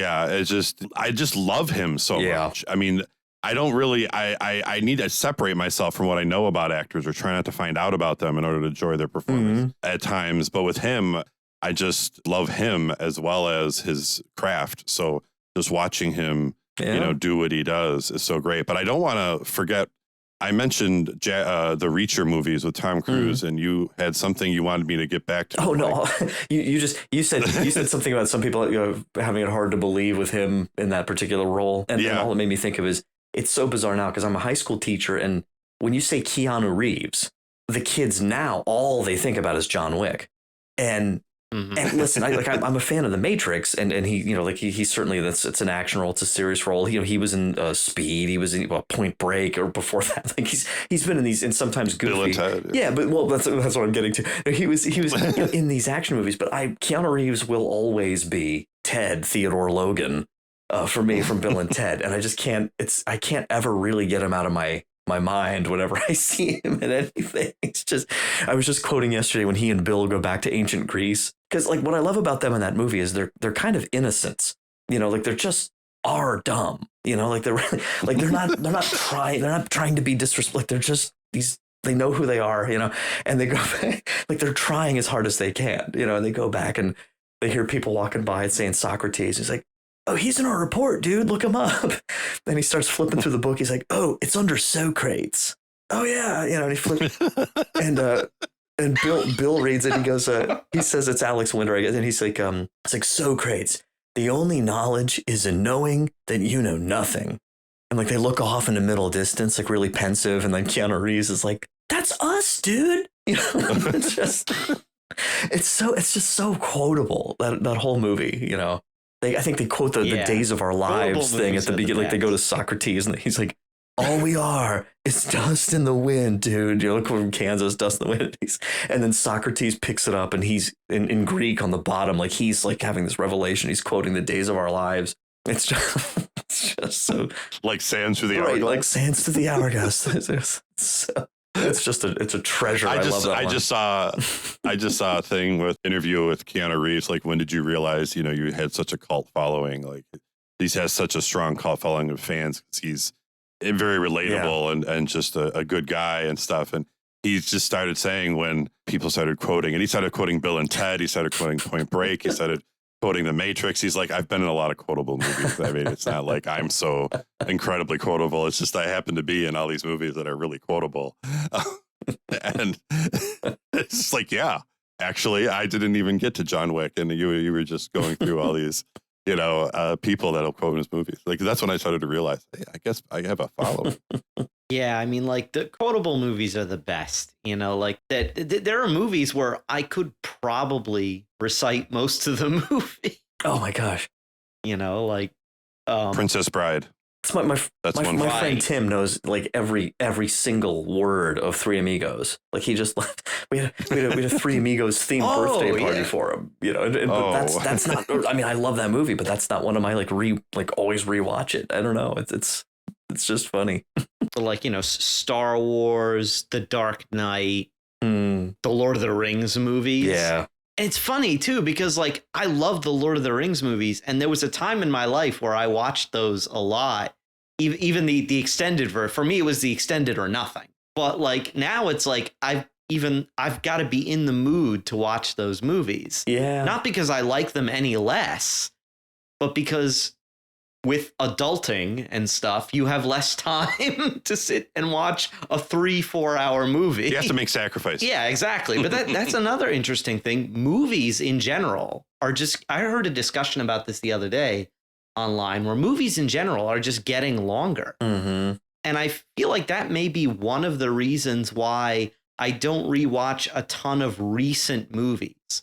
love him so much. I mean, I don't really, I need to separate myself from what I know about actors or try not to find out about them in order to enjoy their performance at times. But with him, I just love him as well as his craft. So just watching him, do what he does is so great. But I don't want to forget, I mentioned the Reacher movies with Tom Cruise, and you had something you wanted me to get back to. Oh no, you said something about some people having it hard to believe with him in that particular role, and all it made me think of is it's so bizarre now because I'm a high school teacher, and when you say Keanu Reeves, the kids now all they think about is John Wick, and listen, I'm a fan of The Matrix, and he he certainly it's an action role, it's a serious role. He was in Speed, he was in Point Break, or before that, like he's been in these, and sometimes goofy. Bill and Ted. Yeah, but that's what I'm getting to. He was in these action movies, but Keanu Reeves will always be Ted Theodore Logan for me from Bill and Ted, and I just can't. I can't ever really get him out of my mind whenever I see him in anything. It's just, I was just quoting yesterday when he and Bill go back to ancient Greece, because like what I love about them in that movie is they're kind of innocents, like they're just are dumb, like they're really, like they're not trying to be disrespectful. Like they're just they know who they are, and they go back, like they're trying as hard as they can, and they go back and they hear people walking by and saying Socrates. He's like, oh, he's in our report, dude. Look him up. Then he starts flipping through the book. He's like, oh, it's under Socrates. Oh yeah, and he flips, and Bill reads it. He goes, he says it's Alex Winter, I guess, and he's like, it's like Socrates. The only knowledge is in knowing that you know nothing. And like they look off in the middle distance, like really pensive, and then Keanu Reeves is like, that's us, dude. It's just so quotable, that whole movie, I think they quote the Days of Our Lives thing at the beginning. Like they go to Socrates and he's like, all we are is dust in the wind, dude. Look from Kansas, dust in the wind. And then Socrates picks it up and he's in Greek on the bottom. Like he's like having this revelation. He's quoting the Days of Our Lives. It's just so like sands through the hourglass. Like sands through the hourglass. It's a treasure. I love that one. I just saw a thing with interview with Keanu Reeves. Like, when did you realize, you had such a cult following? Like, he has such a strong cult following of fans because he's very relatable and just a good guy and stuff. And he just started saying when people started quoting, and he started quoting Bill and Ted, he started quoting Point Break, he started quoting The Matrix. He's like, I've been in a lot of quotable movies. I mean, it's not like I'm so incredibly quotable. It's just I happen to be in all these movies that are really quotable. And it's just like, yeah, actually, I didn't even get to John Wick. And you were just going through all these, people that'll quote his movies. Like, that's when I started to realize, hey, I guess I have a following. Yeah, I mean, like the quotable movies are the best, like that. There are movies where I could probably recite most of the movie. Oh my gosh. Like Princess Bride. It's my friend Tim knows like every single word of Three Amigos. Like he just we had a Three Amigos themed birthday party for him. You know, but that's not. I mean, I love that movie, but that's not one of my always rewatch it. I don't know. It's just funny. Like, you know, Star Wars, The Dark Knight, the Lord of the Rings movies. Yeah. And it's funny too, because like I love the Lord of the Rings movies, and there was a time in my life where I watched those a lot. Even the extended version. For me, it was the extended or nothing. But like now it's like I've got to be in the mood to watch those movies. Yeah. Not because I like them any less, but because with adulting and stuff, you have less time to sit and watch a 3-4 hour movie. You have to make sacrifices. Yeah, exactly. But that's another interesting thing. Movies in general are just, I heard a discussion about this the other day online, where movies in general are just getting longer. Mm-hmm. And I feel like that may be one of the reasons why I don't rewatch a ton of recent movies,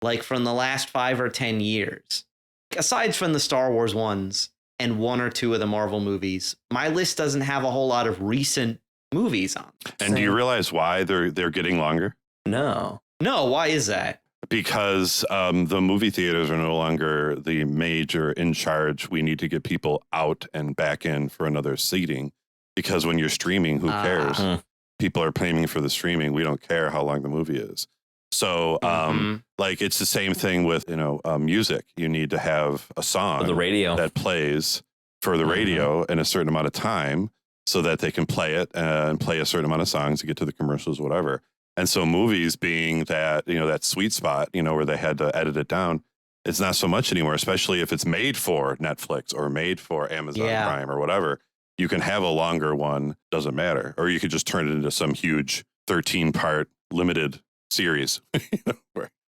like from the last 5 or 10 years. Aside from the Star Wars ones and 1 or 2 of the Marvel movies, my list doesn't have a whole lot of recent movies on. And do you realize why they're getting longer? No, why is that? Because the movie theaters are no longer the major in charge. We need to get people out and back in for another seating. Because when you're streaming, who cares? People are paying for the streaming. We don't care how long the movie is. So, like, it's the same thing with, music. You need to have a song for the radio that plays for the radio in a certain amount of time so that they can play it and play a certain amount of songs to get to the commercials, whatever. And so movies being that, that sweet spot, where they had to edit it down, it's not so much anymore, especially if it's made for Netflix or made for Amazon Prime or whatever. You can have a longer one, doesn't matter. Or you could just turn it into some huge 13-part limited series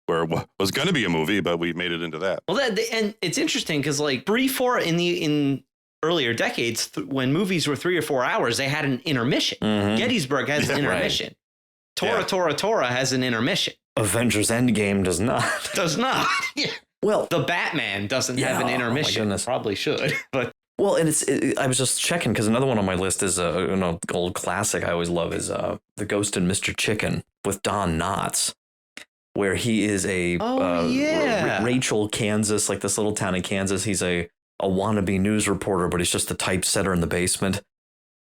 where it was going to be a movie, but we made it into that. Well, and it's interesting because like before in earlier decades, when movies were 3 or 4 hours, they had an intermission. Gettysburg has an intermission. Right. Tora has an intermission. Avengers Endgame does not. Yeah. Well, the Batman doesn't have an intermission. Probably should, but. Well, and I was just checking because another one on my list is an old classic I always love is The Ghost and Mr. Chicken with Don Knotts, where he is a Rachel, Kansas, like this little town in Kansas. He's a wannabe news reporter, but he's just the typesetter in the basement.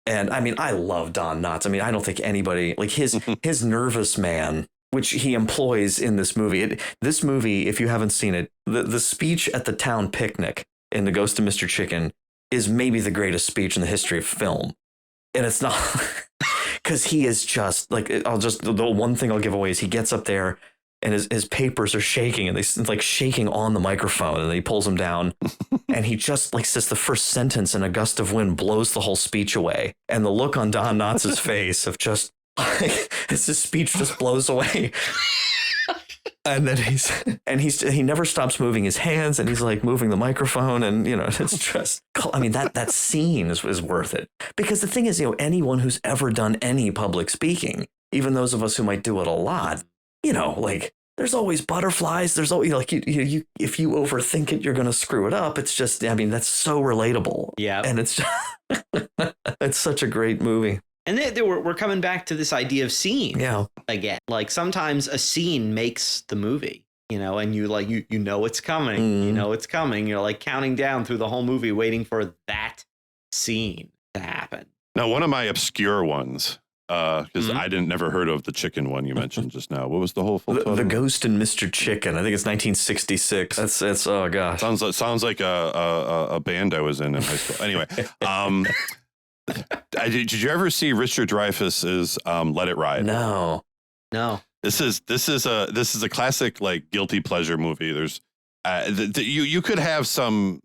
And I mean, I love Don Knotts. I mean, I don't think anybody like his nervous man, which he employs in this movie. This movie, if you haven't seen it, the speech at the town picnic in The Ghost of Mr. Chicken is maybe the greatest speech in the history of film. And it's not because he is just like, the one thing I'll give away is he gets up there and his papers are shaking and they like shaking on the microphone and he pulls them down and he just like says the first sentence and a gust of wind blows the whole speech away. And the look on Don Knotts' face of just like, as his speech just blows away. And then he never stops moving his hands and he's like moving the microphone and, it's just, I mean, that scene is worth it. Because the thing is, anyone who's ever done any public speaking, even those of us who might do it a lot, like there's always butterflies. There's always like you if you overthink it, you're going to screw it up. It's just, I mean, that's so relatable. Yeah. And it's it's such a great movie. And we're coming back to this idea of scene again. Like sometimes a scene makes the movie, and you like, you know it's coming, it's coming. You're like counting down through the whole movie, waiting for that scene to happen. Now, one of my obscure ones, because I never heard of the chicken one you mentioned just now. What was the whole full title? The Ghost and Mr. Chicken. I think it's 1966. That's oh gosh. Sounds like a band I was in high school. Anyway, did you ever see Richard Dreyfuss's Let It Ride? No. This is a classic like guilty pleasure movie. There's you could have some,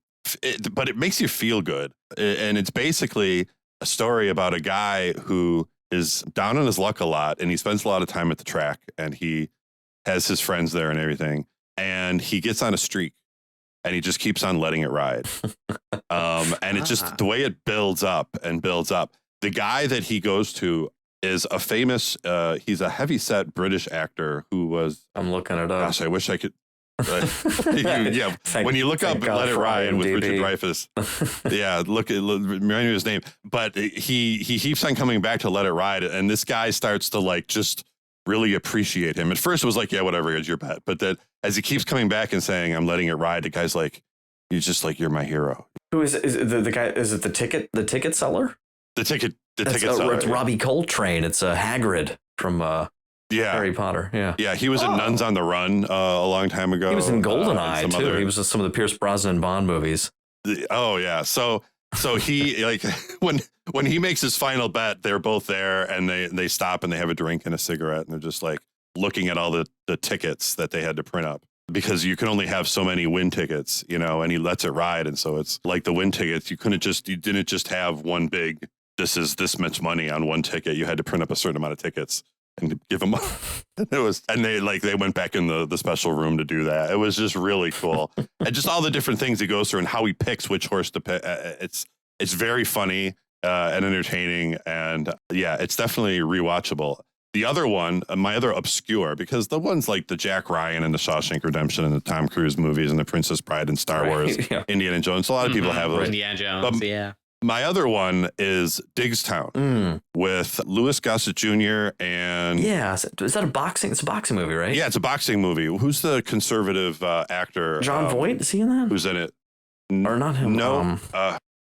but it makes you feel good, and it's basically a story about a guy who is down on his luck a lot, and he spends a lot of time at the track, and he has his friends there and everything, and he gets on a streak. And he just keeps on letting it ride. And it's just the way it builds up and builds up. The guy that he goes to is a famous, he's a heavyset British actor who was. I'm looking it up. Gosh, I wish I could. Yeah, when you look up Let It Ride with Richard Dreyfuss, remind me of his name. But he keeps on coming back to Let It Ride, and this guy starts to like just really appreciate him. At first, it was like, yeah, whatever, it's your bet. But then as he keeps coming back and saying, "I'm letting it ride," the guy's like, he's just like, "You're my hero." Who is the guy? Is it the ticket seller? The ticket seller. It's Robbie Coltrane. It's Hagrid from. Harry Potter, yeah. He was in Nuns on the Run a long time ago. He was in GoldenEye too. He was in some of the Pierce Brosnan Bond movies. Oh yeah, so he like when he makes his final bet, they're both there and they stop and they have a drink and a cigarette and they're just like looking at all the tickets that they had to print up because you can only have so many win tickets, and he lets it ride, and so it's like the win tickets. You didn't just have one big. This is this much money on one ticket. You had to print up a certain amount of tickets and give them up. They went back in the special room to do that. It was just really cool. And just all the different things he goes through and how he picks which horse to pick. It's very funny and entertaining. And it's definitely rewatchable. The other one, my other obscure, because the ones like the Jack Ryan and the Shawshank Redemption and the Tom Cruise movies and the Princess Bride and Star Wars, Indiana Jones. A lot of people have those. Indiana Jones, My other one is Diggstown with Louis Gossett Jr. and is that a boxing? It's a boxing movie, right? Yeah, it's a boxing movie. Who's the conservative actor? John Voight, is he in that? Who's in it? Or not him? No,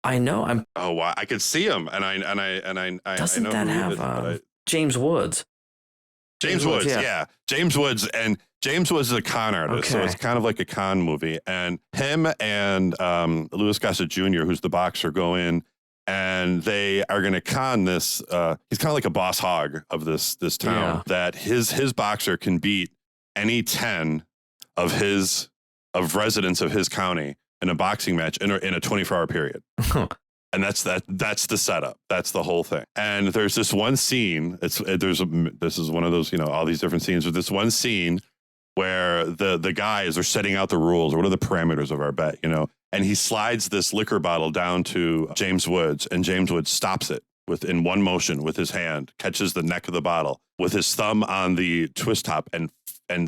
I know. I could see him, and I Doesn't I know that have James Woods? James Woods, yeah. James Woods, and James Woods is a con artist, so it's kind of like a con movie. And him and Louis Gossett Jr., who's the boxer, go in, and they are going to con this. He's kind of like a boss hog of this town. That his boxer can beat any 10 of residents of his county in a boxing match in a 24-hour period. And that's the setup. That's the whole thing. And there's this one scene. This is one of those, all these different scenes. But this one scene where the guys are setting out the rules. What are the parameters of our bet? And he slides this liquor bottle down to James Woods, and James Woods stops it in one motion with his hand, catches the neck of the bottle with his thumb on the twist top, and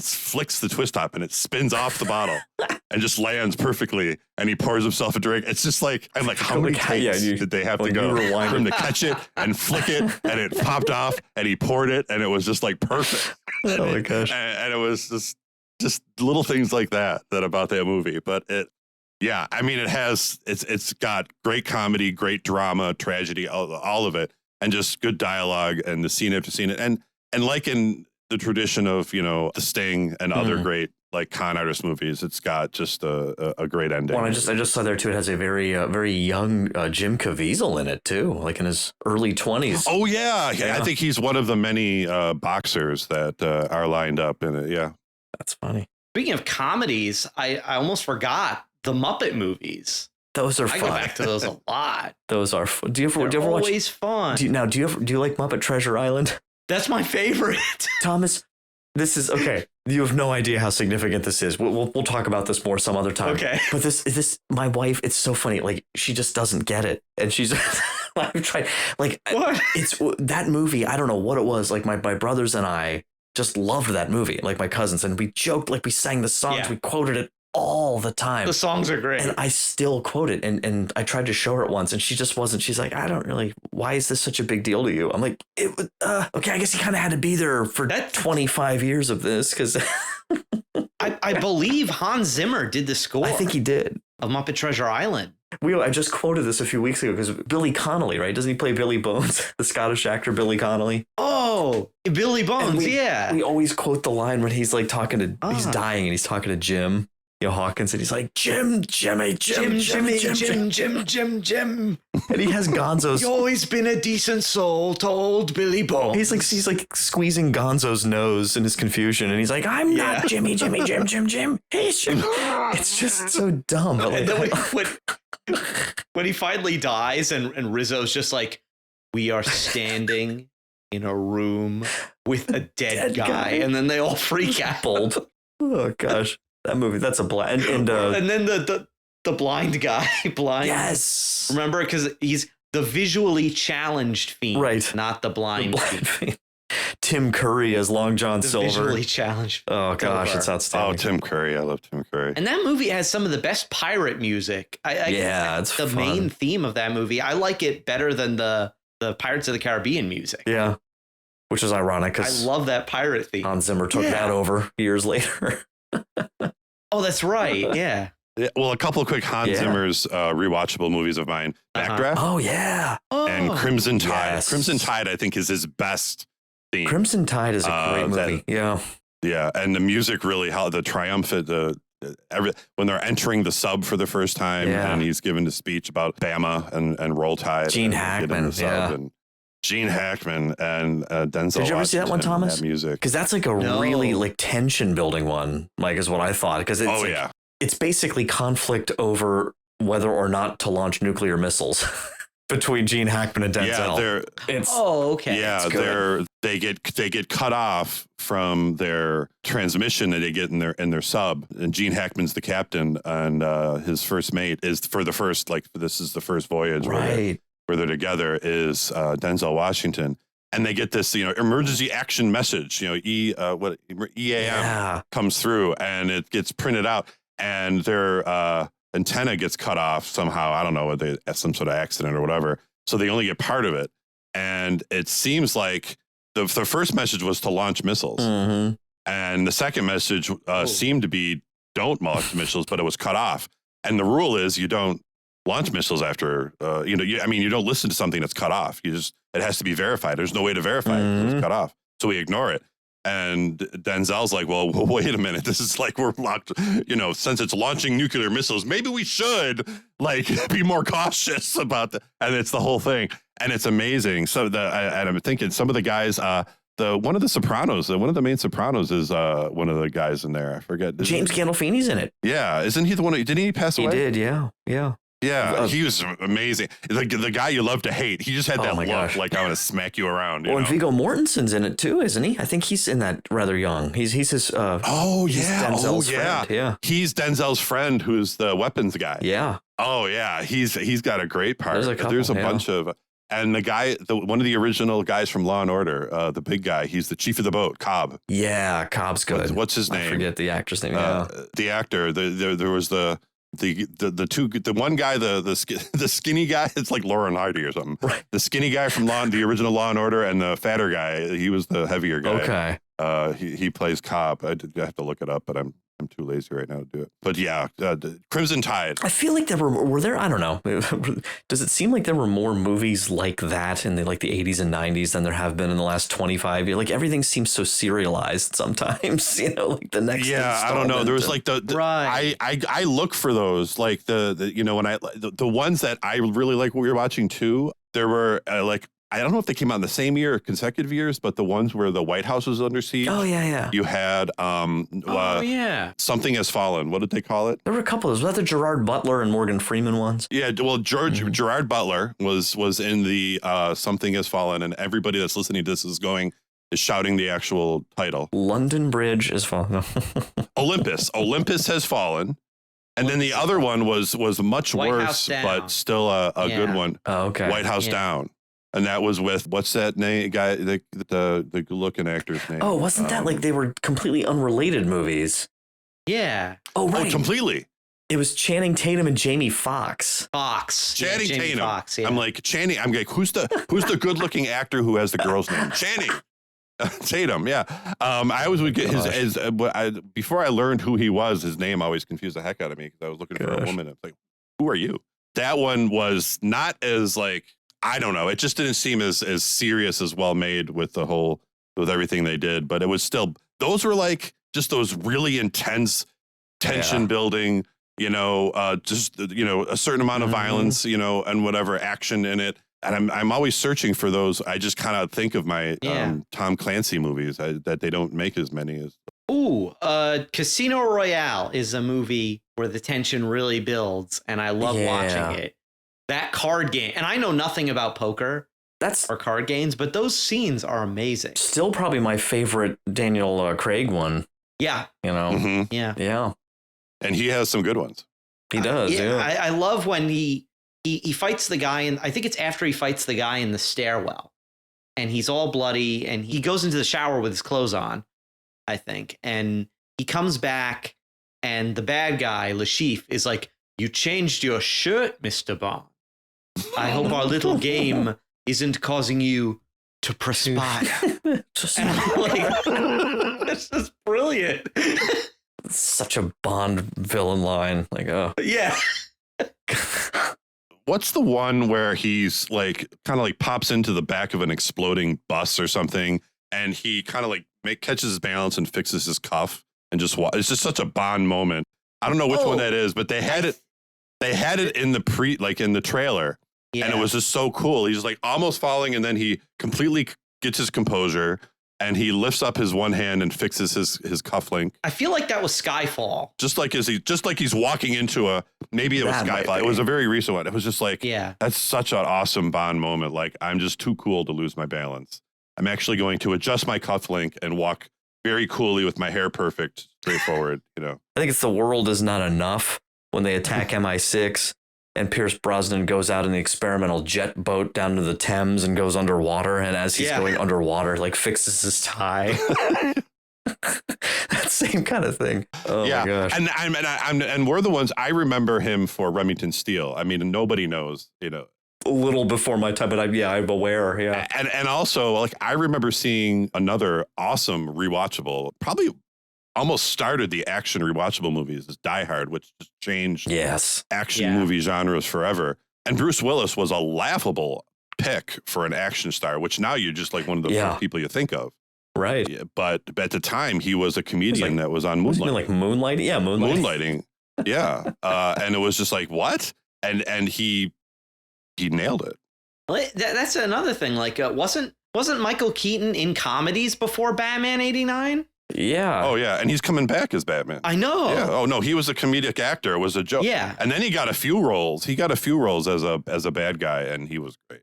flicks the twist top, and it spins off the bottle and just lands perfectly. And he pours himself a drink. It's just like, I'm like, how many takes did they have to go for him to catch it and flick it, and it popped off, and he poured it, and it was just like perfect. Oh my gosh! And it was just little things like that about that movie. But it's got great comedy, great drama, tragedy, all of it, and just good dialogue and the scene after scene, and like in the tradition of The Sting and other great like con artist movies, it's got just a great ending. Well, I just saw there too. It has a very young Jim Caviezel in it too, like in his early 20s. Oh yeah. I think he's one of the many boxers that are lined up in it. Yeah, that's funny. Speaking of comedies, I almost forgot the Muppet movies. Those are fun. I go back to those a lot. Those are fun. Do you ever watch? Always fun. Do you like Muppet Treasure Island? That's my favorite. Thomas, this is okay. You have no idea how significant this is. We'll talk about this more some other time. Okay. But this my wife, it's so funny. Like she just doesn't get it, and she's I've tried. Like what? It's that movie. I don't know what it was. Like my brothers and I just loved that movie. Like my cousins, and we joked, like we sang the songs, we quoted it all the time. The songs are great. And I still quote it. And I tried to show her it once, and she just wasn't. She's like, I don't really, why is this such a big deal to you? I'm like, okay, I guess you kind of had to be there for 25 years of this, because I believe Hans Zimmer did the score. I think he did. Of Muppet Treasure Island. I just quoted this a few weeks ago because Billy Connolly, right? Doesn't he play Billy Bones, the Scottish actor Billy Connolly? Oh, Billy Bones, We always quote the line when he's like talking to, he's dying and he's talking to Jim. Hawkins, and he's like, Jimmy. And he has Gonzo's. You've always been a decent soul, told Billy Bones. He's like squeezing Gonzo's nose in his confusion, and he's like, I'm not Jim. He's Jim. It's just so dumb. And then when he finally dies, and Rizzo's just like, we are standing in a room with a dead guy, and then they all freak out. Bold. Oh gosh. That movie, that's a blind. And then the blind guy, Yes. Remember, because he's the visually challenged fiend, right? Not the blind fiend. Tim Curry as Long John The Silver. visually challenged. Oh gosh, Silver. it's outstanding. Oh, Tim Curry. I love Tim Curry. And that movie has some of the best pirate music. It's the fun. main theme of that movie. I like it better than the Pirates of the Caribbean music. Yeah, which is ironic I because love that pirate theme. Hans Zimmer took that over years later. Oh, that's right. Yeah. Yeah, well, a couple of quick Hans Zimmer's rewatchable movies of mine: Backdraft Oh yeah, and Crimson Tide. Yes. Crimson Tide, I think, is his best theme. Crimson Tide is a great movie. Yeah, and the music really, how the triumphant, when they're entering the sub for the first time, and he's giving the speech about Bama and Roll Tide. Gene Hackman, and Gene Hackman and Denzel. Did you ever see that one, Thomas? That music, because that's like a really like tension building one. Like is what I thought. Because it's it's basically conflict over whether or not to launch nuclear missiles between Gene Hackman and Denzel. Okay. Yeah, they get cut off from their transmission that they get in their sub, and Gene Hackman's the captain, and his first mate is for the first this is the first voyage where they're together is Denzel Washington. And they get this, emergency action message, EAM comes through, and it gets printed out, and their antenna gets cut off somehow. I don't know, they had some sort of accident or whatever. So they only get part of it. And it seems like the first message was to launch missiles. Mm-hmm. And the second message seemed to be don't launch missiles, but it was cut off. And the rule is you don't launch missiles after, you don't listen to something that's cut off. It has to be verified. There's no way to verify it. It's cut off. So we ignore it. And Denzel's like, well, wait a minute. This is like we're locked, since it's launching nuclear missiles, maybe we should be more cautious about that. And it's the whole thing. And it's amazing. So and I'm thinking some of the guys, one of the Sopranos, one of the main Sopranos is one of the guys in there. I forget. James Gandolfini's in it. Yeah. Isn't he the one? Didn't he pass away? He did. Yeah. Yeah. Yeah, he was amazing. The guy you love to hate. He just had that look like I want to smack you around. And Viggo Mortensen's in it too, isn't he? I think he's in that rather young. He's his. Denzel's friend. Yeah, he's Denzel's friend, who's the weapons guy. Yeah. Oh yeah, he's got a great part. There's a bunch of. And the guy, one of the original guys from Law and Order, the big guy, he's the chief of the boat, Cobb. Yeah, Cobb's good. What's his name? I forget the actor's name. The actor. There was the one guy, the skinny guy, it's like Lauren Hardy or something. Right. The skinny guy from the original Law and Order, and the fatter guy, he was the heavier guy. Okay. He plays Cobb. I have to look it up, but I'm too lazy right now to do it. But yeah, Crimson Tide. I feel like were there, I don't know. Does it seem like there were more movies like that in the 80s and 90s than there have been in the last 25 years? Like everything seems so serialized sometimes, like the next. Yeah, I don't know. There was right. I look for those, like the ones that I really like what we were watching too. There were I don't know if they came out in the same year or consecutive years, but the ones where the White House was under siege. Oh, yeah. You had Something Has Fallen. What did they call it? There were a couple. Was that the Gerard Butler and Morgan Freeman ones? Yeah, well, Gerard Butler was in the Something Has Fallen, and everybody that's listening to this is shouting the actual title. London Bridge is fallen. Olympus Has Fallen. And then the other one was much worse, but still a good one. Oh, okay. White House Down. And that was with, what's that name guy, the good looking actor's name? Oh, wasn't that they were completely unrelated movies? Yeah. Oh, right. Oh, completely. It was Channing Tatum and Jamie Foxx. Channing Tatum. Fox, yeah. I'm like, Channing, I'm like, who's the good looking actor who has the girl's name? Channing. Tatum, yeah. I always would get his before I learned who he was, his name always confused the heck out of me because I was looking for a woman. It's like, who are you? That one was not as I don't know. It just didn't seem as serious, as well made with everything they did. But it was still, those were just those really intense tension building, just, a certain amount of violence, and whatever action in it. And I'm always searching for those. I just kind of think of my Tom Clancy movies that they don't make as many as. Ooh, Casino Royale is a movie where the tension really builds, and I love watching it. That card game, and I know nothing about poker or card games, but those scenes are amazing. Still probably my favorite Daniel Craig one. Yeah. Mm-hmm. Yeah. And he has some good ones. He does. I love when he fights the guy, and I think it's after he fights the guy in the stairwell. and he's all bloody, and he goes into the shower with his clothes on, I think. And he comes back, and the bad guy, Lashif, is like, "You changed your shirt, Mr. Bond. I hope our little game isn't causing you to perspire." And I'm like, this is brilliant. Such a Bond villain line. Like, oh. Yeah. What's the one where he's like kind of like pops into the back of an exploding bus or something, and he kind of like catches his balance and fixes his cuff and just it's just such a Bond moment. I don't know which one that is, but they had it. They had it in in the trailer, and it was just so cool. He's like almost falling, and then he completely gets his composure, and he lifts up his one hand and fixes his cufflink. I feel like that was Skyfall. Just like he's walking into maybe it was Skyfall. It was a very recent one. It was just like, that's such an awesome Bond moment. Like, I'm just too cool to lose my balance. I'm actually going to adjust my cufflink and walk very coolly with my hair perfect, straightforward. I think it's The World Is Not Enough when they attack MI6. And Pierce Brosnan goes out in the experimental jet boat down to the Thames and goes underwater. And as he's going underwater, like fixes his tie. That same kind of thing. Oh my gosh. And we're the ones, I remember him for Remington Steele. I mean, nobody knows, A little before my time, but I'm aware. Yeah. And also, like, I remember seeing another awesome rewatchable, probably almost started the action rewatchable movies, is Die Hard, which just changed action movie genres forever. And Bruce Willis was a laughable pick for an action star, which now you're just like one of the first people you think of. Right. Yeah, but at the time, he was a comedian that was on Moonlighting. Like Moonlighting? Yeah, Moonlighting. Yeah. And it was just like, what? And he nailed it. Well, that's another thing. Like, wasn't Michael Keaton in comedies before Batman '89? Yeah. Oh, yeah. And he's coming back as Batman. I know. Yeah. Oh, no, he was a comedic actor. It was a joke. Yeah. And then he got a few roles. He got a few roles as a bad guy, and he was great.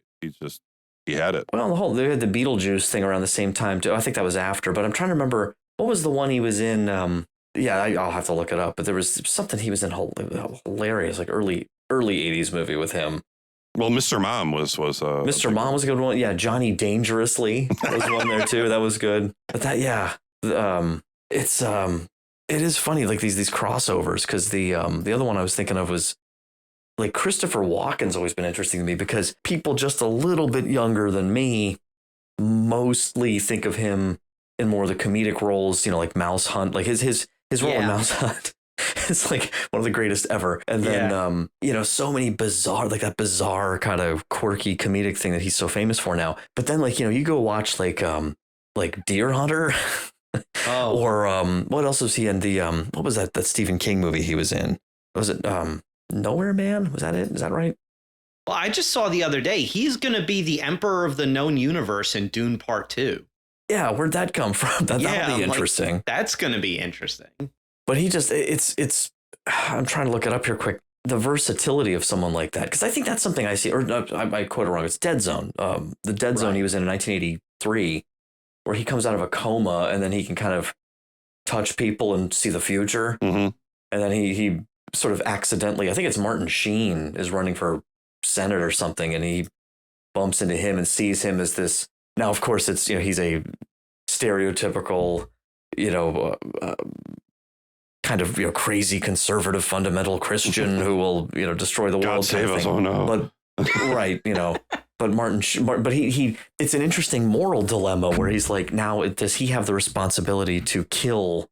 He had it. Well, they had the Beetlejuice thing around the same time, too. I think that was after, but I'm trying to remember, what was the one he was in? I'll have to look it up, but there was something he was in hilarious, like early 80s movie with him. Well, Mr. Mom was Mr. Mom was a good one. Yeah, Johnny Dangerously was one there too. That was good. But it is funny, like these crossovers, because the other one I was thinking of was like Christopher Walken's always been interesting to me, because people just a little bit younger than me mostly think of him in more of the comedic roles, like Mouse Hunt, like his role in Mouse Hunt. It's like one of the greatest ever. And then, so many bizarre, like that bizarre kind of quirky comedic thing that he's so famous for now. But then, like, you go watch like Deer Hunter or what else was he in? What was that Stephen King movie he was in? Was it Nowhere Man? Was that it? Is that right? Well, I just saw the other day, he's going to be the Emperor of the Known Universe in Dune Part 2. Yeah, where'd that come from? That'll be interesting. Like, that's going to be interesting. But he just, it's, I'm trying to look it up here quick. The versatility of someone like that. Because I think that's something I see, or no, I quote it wrong. It's Dead Zone. The Dead Zone he was in 1983, where he comes out of a coma and then he can kind of touch people and see the future. Mm-hmm. And then he sort of accidentally, I think it's Martin Sheen is running for Senate or something. And he bumps into him and sees him as this. Now, of course, it's, he's a stereotypical, kind of crazy conservative fundamental Christian who will destroy the world. God save us! Oh no! But right, but but he it's an interesting moral dilemma where he's like, now does he have the responsibility to kill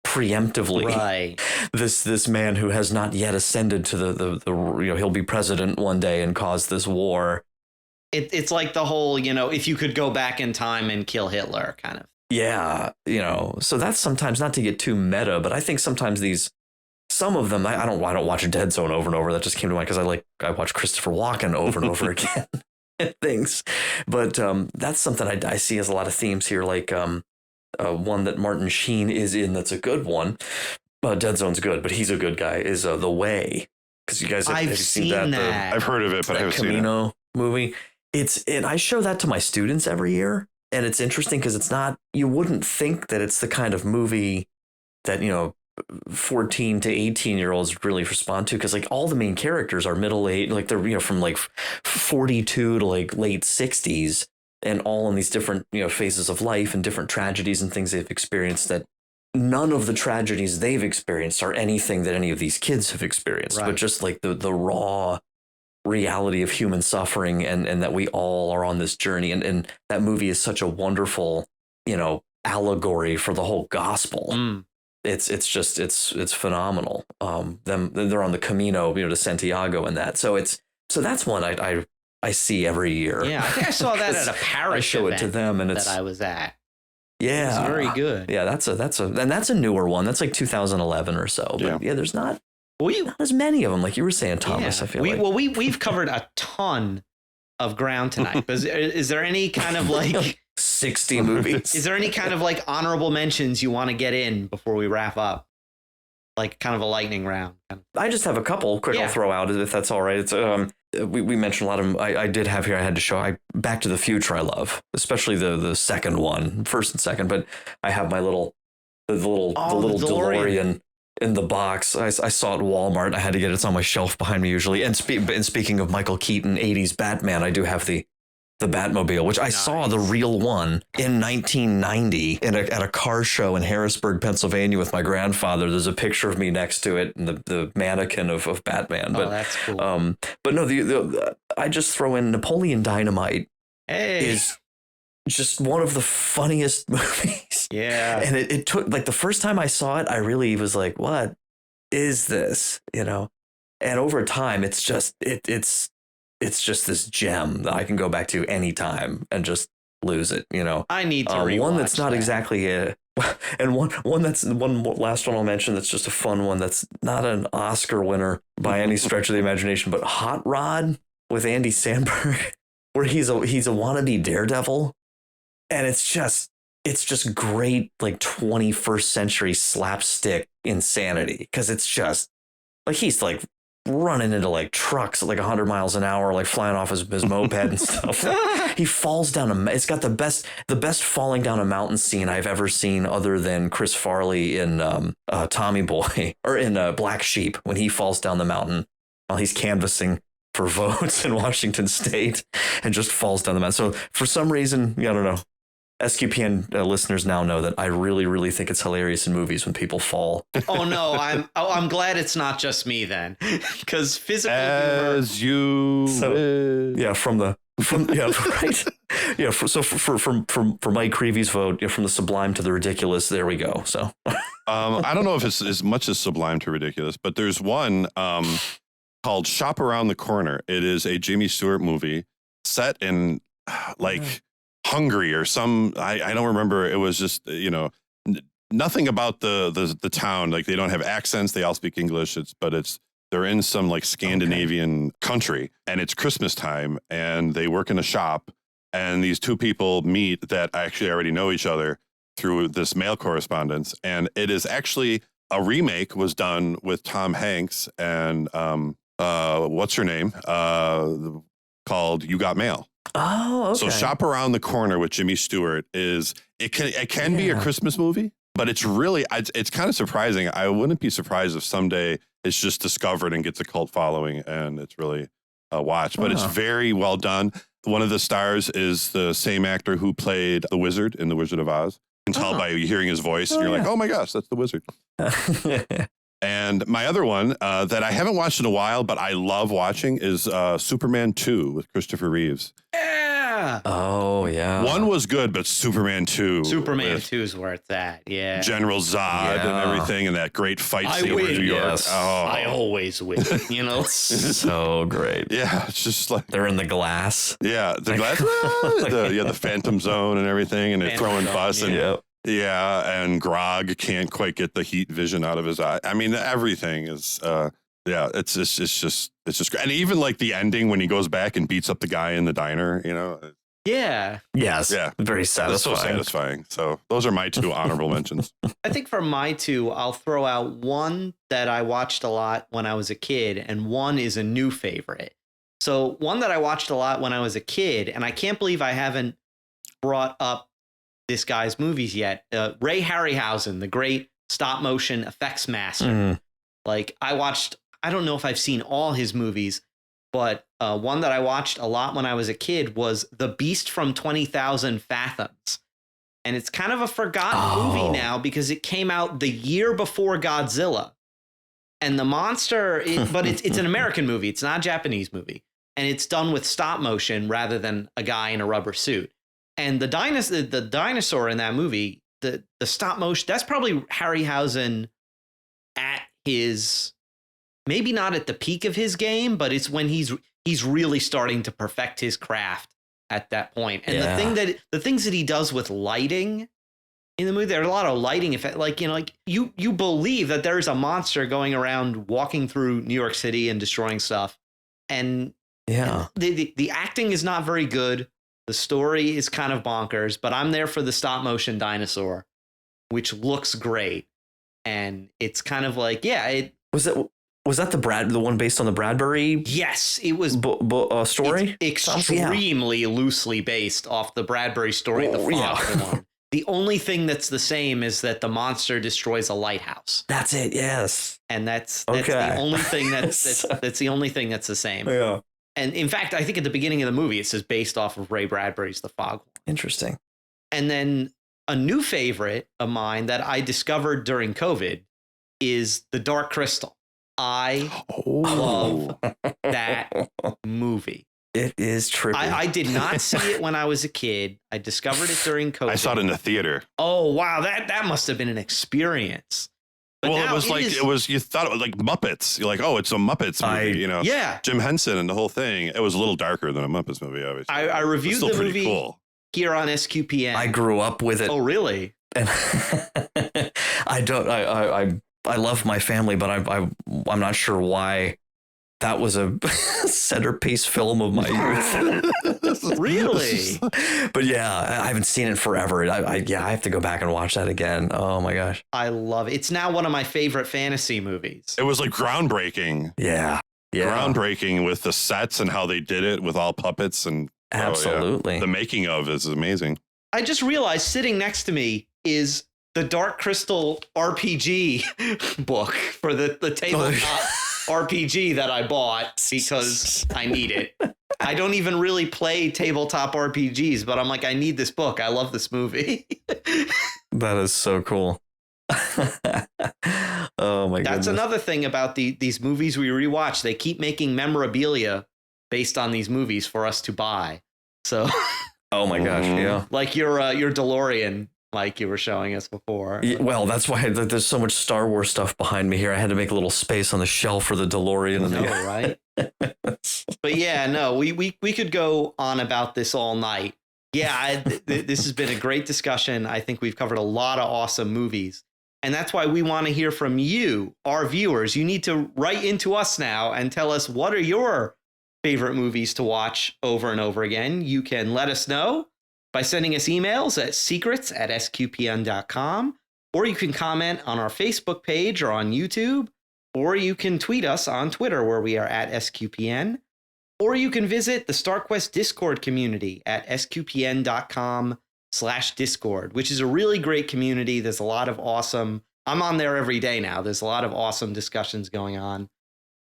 preemptively this man who has not yet ascended to the he'll be president one day and cause this war. It's like the whole if you could go back in time and kill Hitler kind of. Yeah, so that's sometimes, not to get too meta, but I think sometimes some of them, I don't watch Dead Zone over and over. That just came to mind because I watch Christopher Walken over and over again and things. But that's something I see as a lot of themes here, like one that Martin Sheen is in that's a good one. Dead Zone's good, but he's a good guy, is The Way. Because you guys have seen that? I've heard of it, but I haven't seen it. Camino movie. I show that to my students every year. And it's interesting because it's not, you wouldn't think that it's the kind of movie that, 14 to 18-year-olds really respond to, because like all the main characters are middle-aged, like they're, from like 42 to like late 60s. and all in these different, phases of life and different tragedies and things they've experienced, that none of the tragedies they've experienced are anything that any of these kids have experienced, but just like the raw reality of human suffering, and that we all are on this journey. And that movie is such a wonderful, allegory for the whole gospel. It's phenomenal. They're on the Camino, to Santiago, and that. So that's one I see every year. Yeah, I think I saw that at a parish I show event it to them, and that I was at. Yeah, it's very good. Yeah, that's a newer one. That's like 2011 or so. But there's not as many of them, like you were saying, Thomas. I feel like. Well, we've covered a ton of ground tonight. But is there any kind of like 60 movies? Is there any kind of like honorable mentions you want to get in before we wrap up? Like kind of a lightning round. I just have a couple quick I'll throw out, if that's all right. It's we mentioned a lot of them. I did have here. I had to show. Back to the Future. I love, especially the second one, first and second. But I have my little DeLorean in the box. I saw it at Walmart. I had to get it. It's on my shelf behind me usually. And speaking of Michael Keaton, 80s Batman, I do have the Batmobile, which I saw the real one in 1990 at a car show in Harrisburg, Pennsylvania with my grandfather. There's a picture of me next to it and the mannequin of Batman. But that's cool. But no, I just throw in Napoleon Dynamite is just one of the funniest movies. Yeah. And it took, like, the first time I saw it, I really was like, what is this? And over time, it's just this gem that I can go back to anytime and just lose it. I need to rewatch one that's not that. Exactly and one last one I'll mention that's just a fun one that's not an Oscar winner by any stretch of the imagination, but Hot Rod with Andy Samberg, where he's a wannabe daredevil, and it's just great, like 21st century slapstick insanity, because it's just like he's like running into like trucks at like 100 miles an hour, like flying off his moped and stuff. He falls down it's got the best falling down a mountain scene I've ever seen, other than Chris Farley in Tommy Boy, or in Black Sheep, when he falls down the mountain while he's canvassing for votes in Washington State and just falls down the mountain. So for some reason, I don't know, SQPN listeners now know that I really, really think it's hilarious in movies when people fall. Oh no, I'm glad it's not just me then, because physical as you right. For Mike Creavey's vote, from the sublime to the ridiculous. There we go. So I don't know if it's as much as sublime to ridiculous, but there's one called Shop Around the Corner. It is a Jimmy Stewart movie set in Hungary or some, I don't remember. It was just, nothing about the town. Like, they don't have accents. They all speak English. They're in some like Scandinavian country, and it's Christmas time, and they work in a shop, and these two people meet that actually already know each other through this mail correspondence. And it is actually a remake was done with Tom Hanks and what's her name? Called You Got Mail. Oh, okay. So Shop Around the Corner with Jimmy Stewart it can be a Christmas movie, but it's really, it's kind of surprising. I wouldn't be surprised if someday it's just discovered and gets a cult following and it's really a watch, but it's very well done. One of the stars is the same actor who played the wizard in The Wizard of Oz. You can tell by hearing his voice, and you're like, oh my gosh, that's the wizard. And my other one that I haven't watched in a while, but I love watching is Superman 2 with Christopher Reeves. Yeah. Oh, yeah. One was good, but Superman 2. Superman 2 is where it's at. Yeah. General Zod and everything, and that great fight scene with New York. Yes. Oh. I always win. So great. Yeah, it's just like they're in the glass. Yeah, the glass. The Phantom Zone and everything, and they're throwing fuss and. Yeah, and Grog can't quite get the heat vision out of his eye. I mean, everything is, it's just great. And even like the ending when he goes back and beats up the guy in the diner, Yeah. Yes. Yeah. Very satisfying. That's so satisfying. So those are my two honorable mentions. I think for my two, I'll throw out one that I watched a lot when I was a kid, and one is a new favorite. So one that I watched a lot when I was a kid, and I can't believe I haven't brought up this guy's movies yet. Ray Harryhausen, the great stop motion effects master. Like, I don't know if I've seen all his movies, but one that I watched a lot when I was a kid was The Beast from 20,000 Fathoms. And it's kind of a forgotten movie now because it came out the year before Godzilla. And the monster, but it's an American movie. It's not a Japanese movie. And it's done with stop motion rather than a guy in a rubber suit. And the dinosaur in that movie, the stop motion, that's probably Harryhausen at his, maybe not at the peak of his game, but it's when he's really starting to perfect his craft at that point. And the things that he does with lighting in the movie, there are a lot of lighting effect. Like, you believe that there's a monster going around walking through New York City and destroying stuff. And the acting is not very good. The story is kind of bonkers, but I'm there for the stop motion dinosaur, which looks great. And it's kind of like, was that the one based on the Bradbury? Yes, it was story. It's extremely loosely based off the Bradbury story, the Fox one. The only thing that's the same is that the monster destroys a lighthouse. That's it. Yes, and that's the only thing that's the only thing that's the same. Yeah. And in fact, I think at the beginning of the movie, it says based off of Ray Bradbury's The Foghorn. Interesting. And then a new favorite of mine that I discovered during COVID is The Dark Crystal. I love that movie. It is trippy. I did not see it when I was a kid. I discovered it during COVID. I saw it in the theater. Oh, wow. That must have been an experience. But well, you thought it was like Muppets. You're like, oh, it's a Muppets movie, Yeah. Jim Henson and the whole thing. It was a little darker than a Muppets movie, obviously. I reviewed the movie here on SQPN. I grew up with it. Oh, really? And I love my family, but I'm not sure why that was a centerpiece film of my youth. Really? But yeah, I haven't seen it forever. I have to go back and watch that again. Oh my gosh. I love it. It's now one of my favorite fantasy movies. It was like groundbreaking. Yeah. Groundbreaking with the sets and how they did it with all puppets and absolutely. The making of is amazing. I just realized sitting next to me is the Dark Crystal RPG book for the tabletop RPG that I bought because I need it. I don't even really play tabletop RPGs, but I'm like, I need this book. I love this movie. That is so cool. Oh my god. That's another thing about these movies we rewatch. They keep making memorabilia based on these movies for us to buy. So oh my gosh, yeah. Like your DeLorean, like you were showing us before. Yeah, well, that's why there's so much Star Wars stuff behind me here. I had to make a little space on the shelf for the DeLorean. Right? But yeah, no, we could go on about this all night. Yeah, this has been a great discussion. I think we've covered a lot of awesome movies. And that's why we want to hear from you, our viewers. You need to write into us now and tell us what are your favorite movies to watch over and over again. You can let us know by sending us emails at secrets@sqpn.com, or you can comment on our Facebook page or on YouTube, or you can tweet us on Twitter where we are at SQPN, or you can visit the StarQuest Discord community at sqpn.com/Discord, which is a really great community. There's a lot of awesome, I'm on there every day now. There's a lot of awesome discussions going on.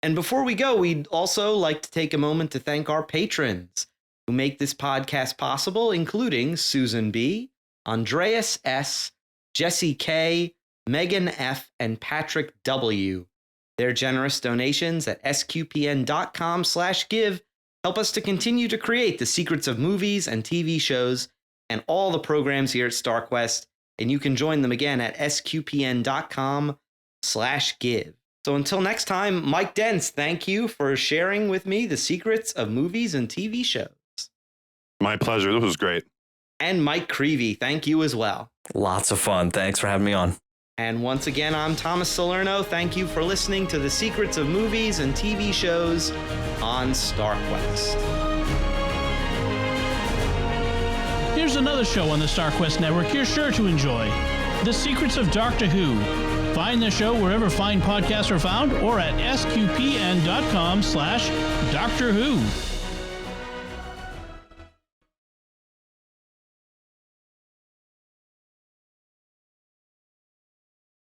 And before we go, we'd also like to take a moment to thank our patrons who make this podcast possible, including Susan B., Andreas S., Jesse K., Megan F., and Patrick W. Their generous donations at sqpn.com/give help us to continue to create the secrets of movies and TV shows and all the programs here at StarQuest, and you can join them again at sqpn.com/give. So until next time, Mike Denz, thank you for sharing with me the secrets of movies and TV shows. My pleasure. This was great. And Mike Creavey, thank you as well. Lots of fun. Thanks for having me on. And once again, I'm Thomas Salerno. Thank you for listening to the secrets of movies and TV shows on StarQuest. Here's another show on the StarQuest Network you're sure to enjoy. The Secrets of Doctor Who. Find the show wherever fine podcasts are found or at sqpn.com/Doctor Who.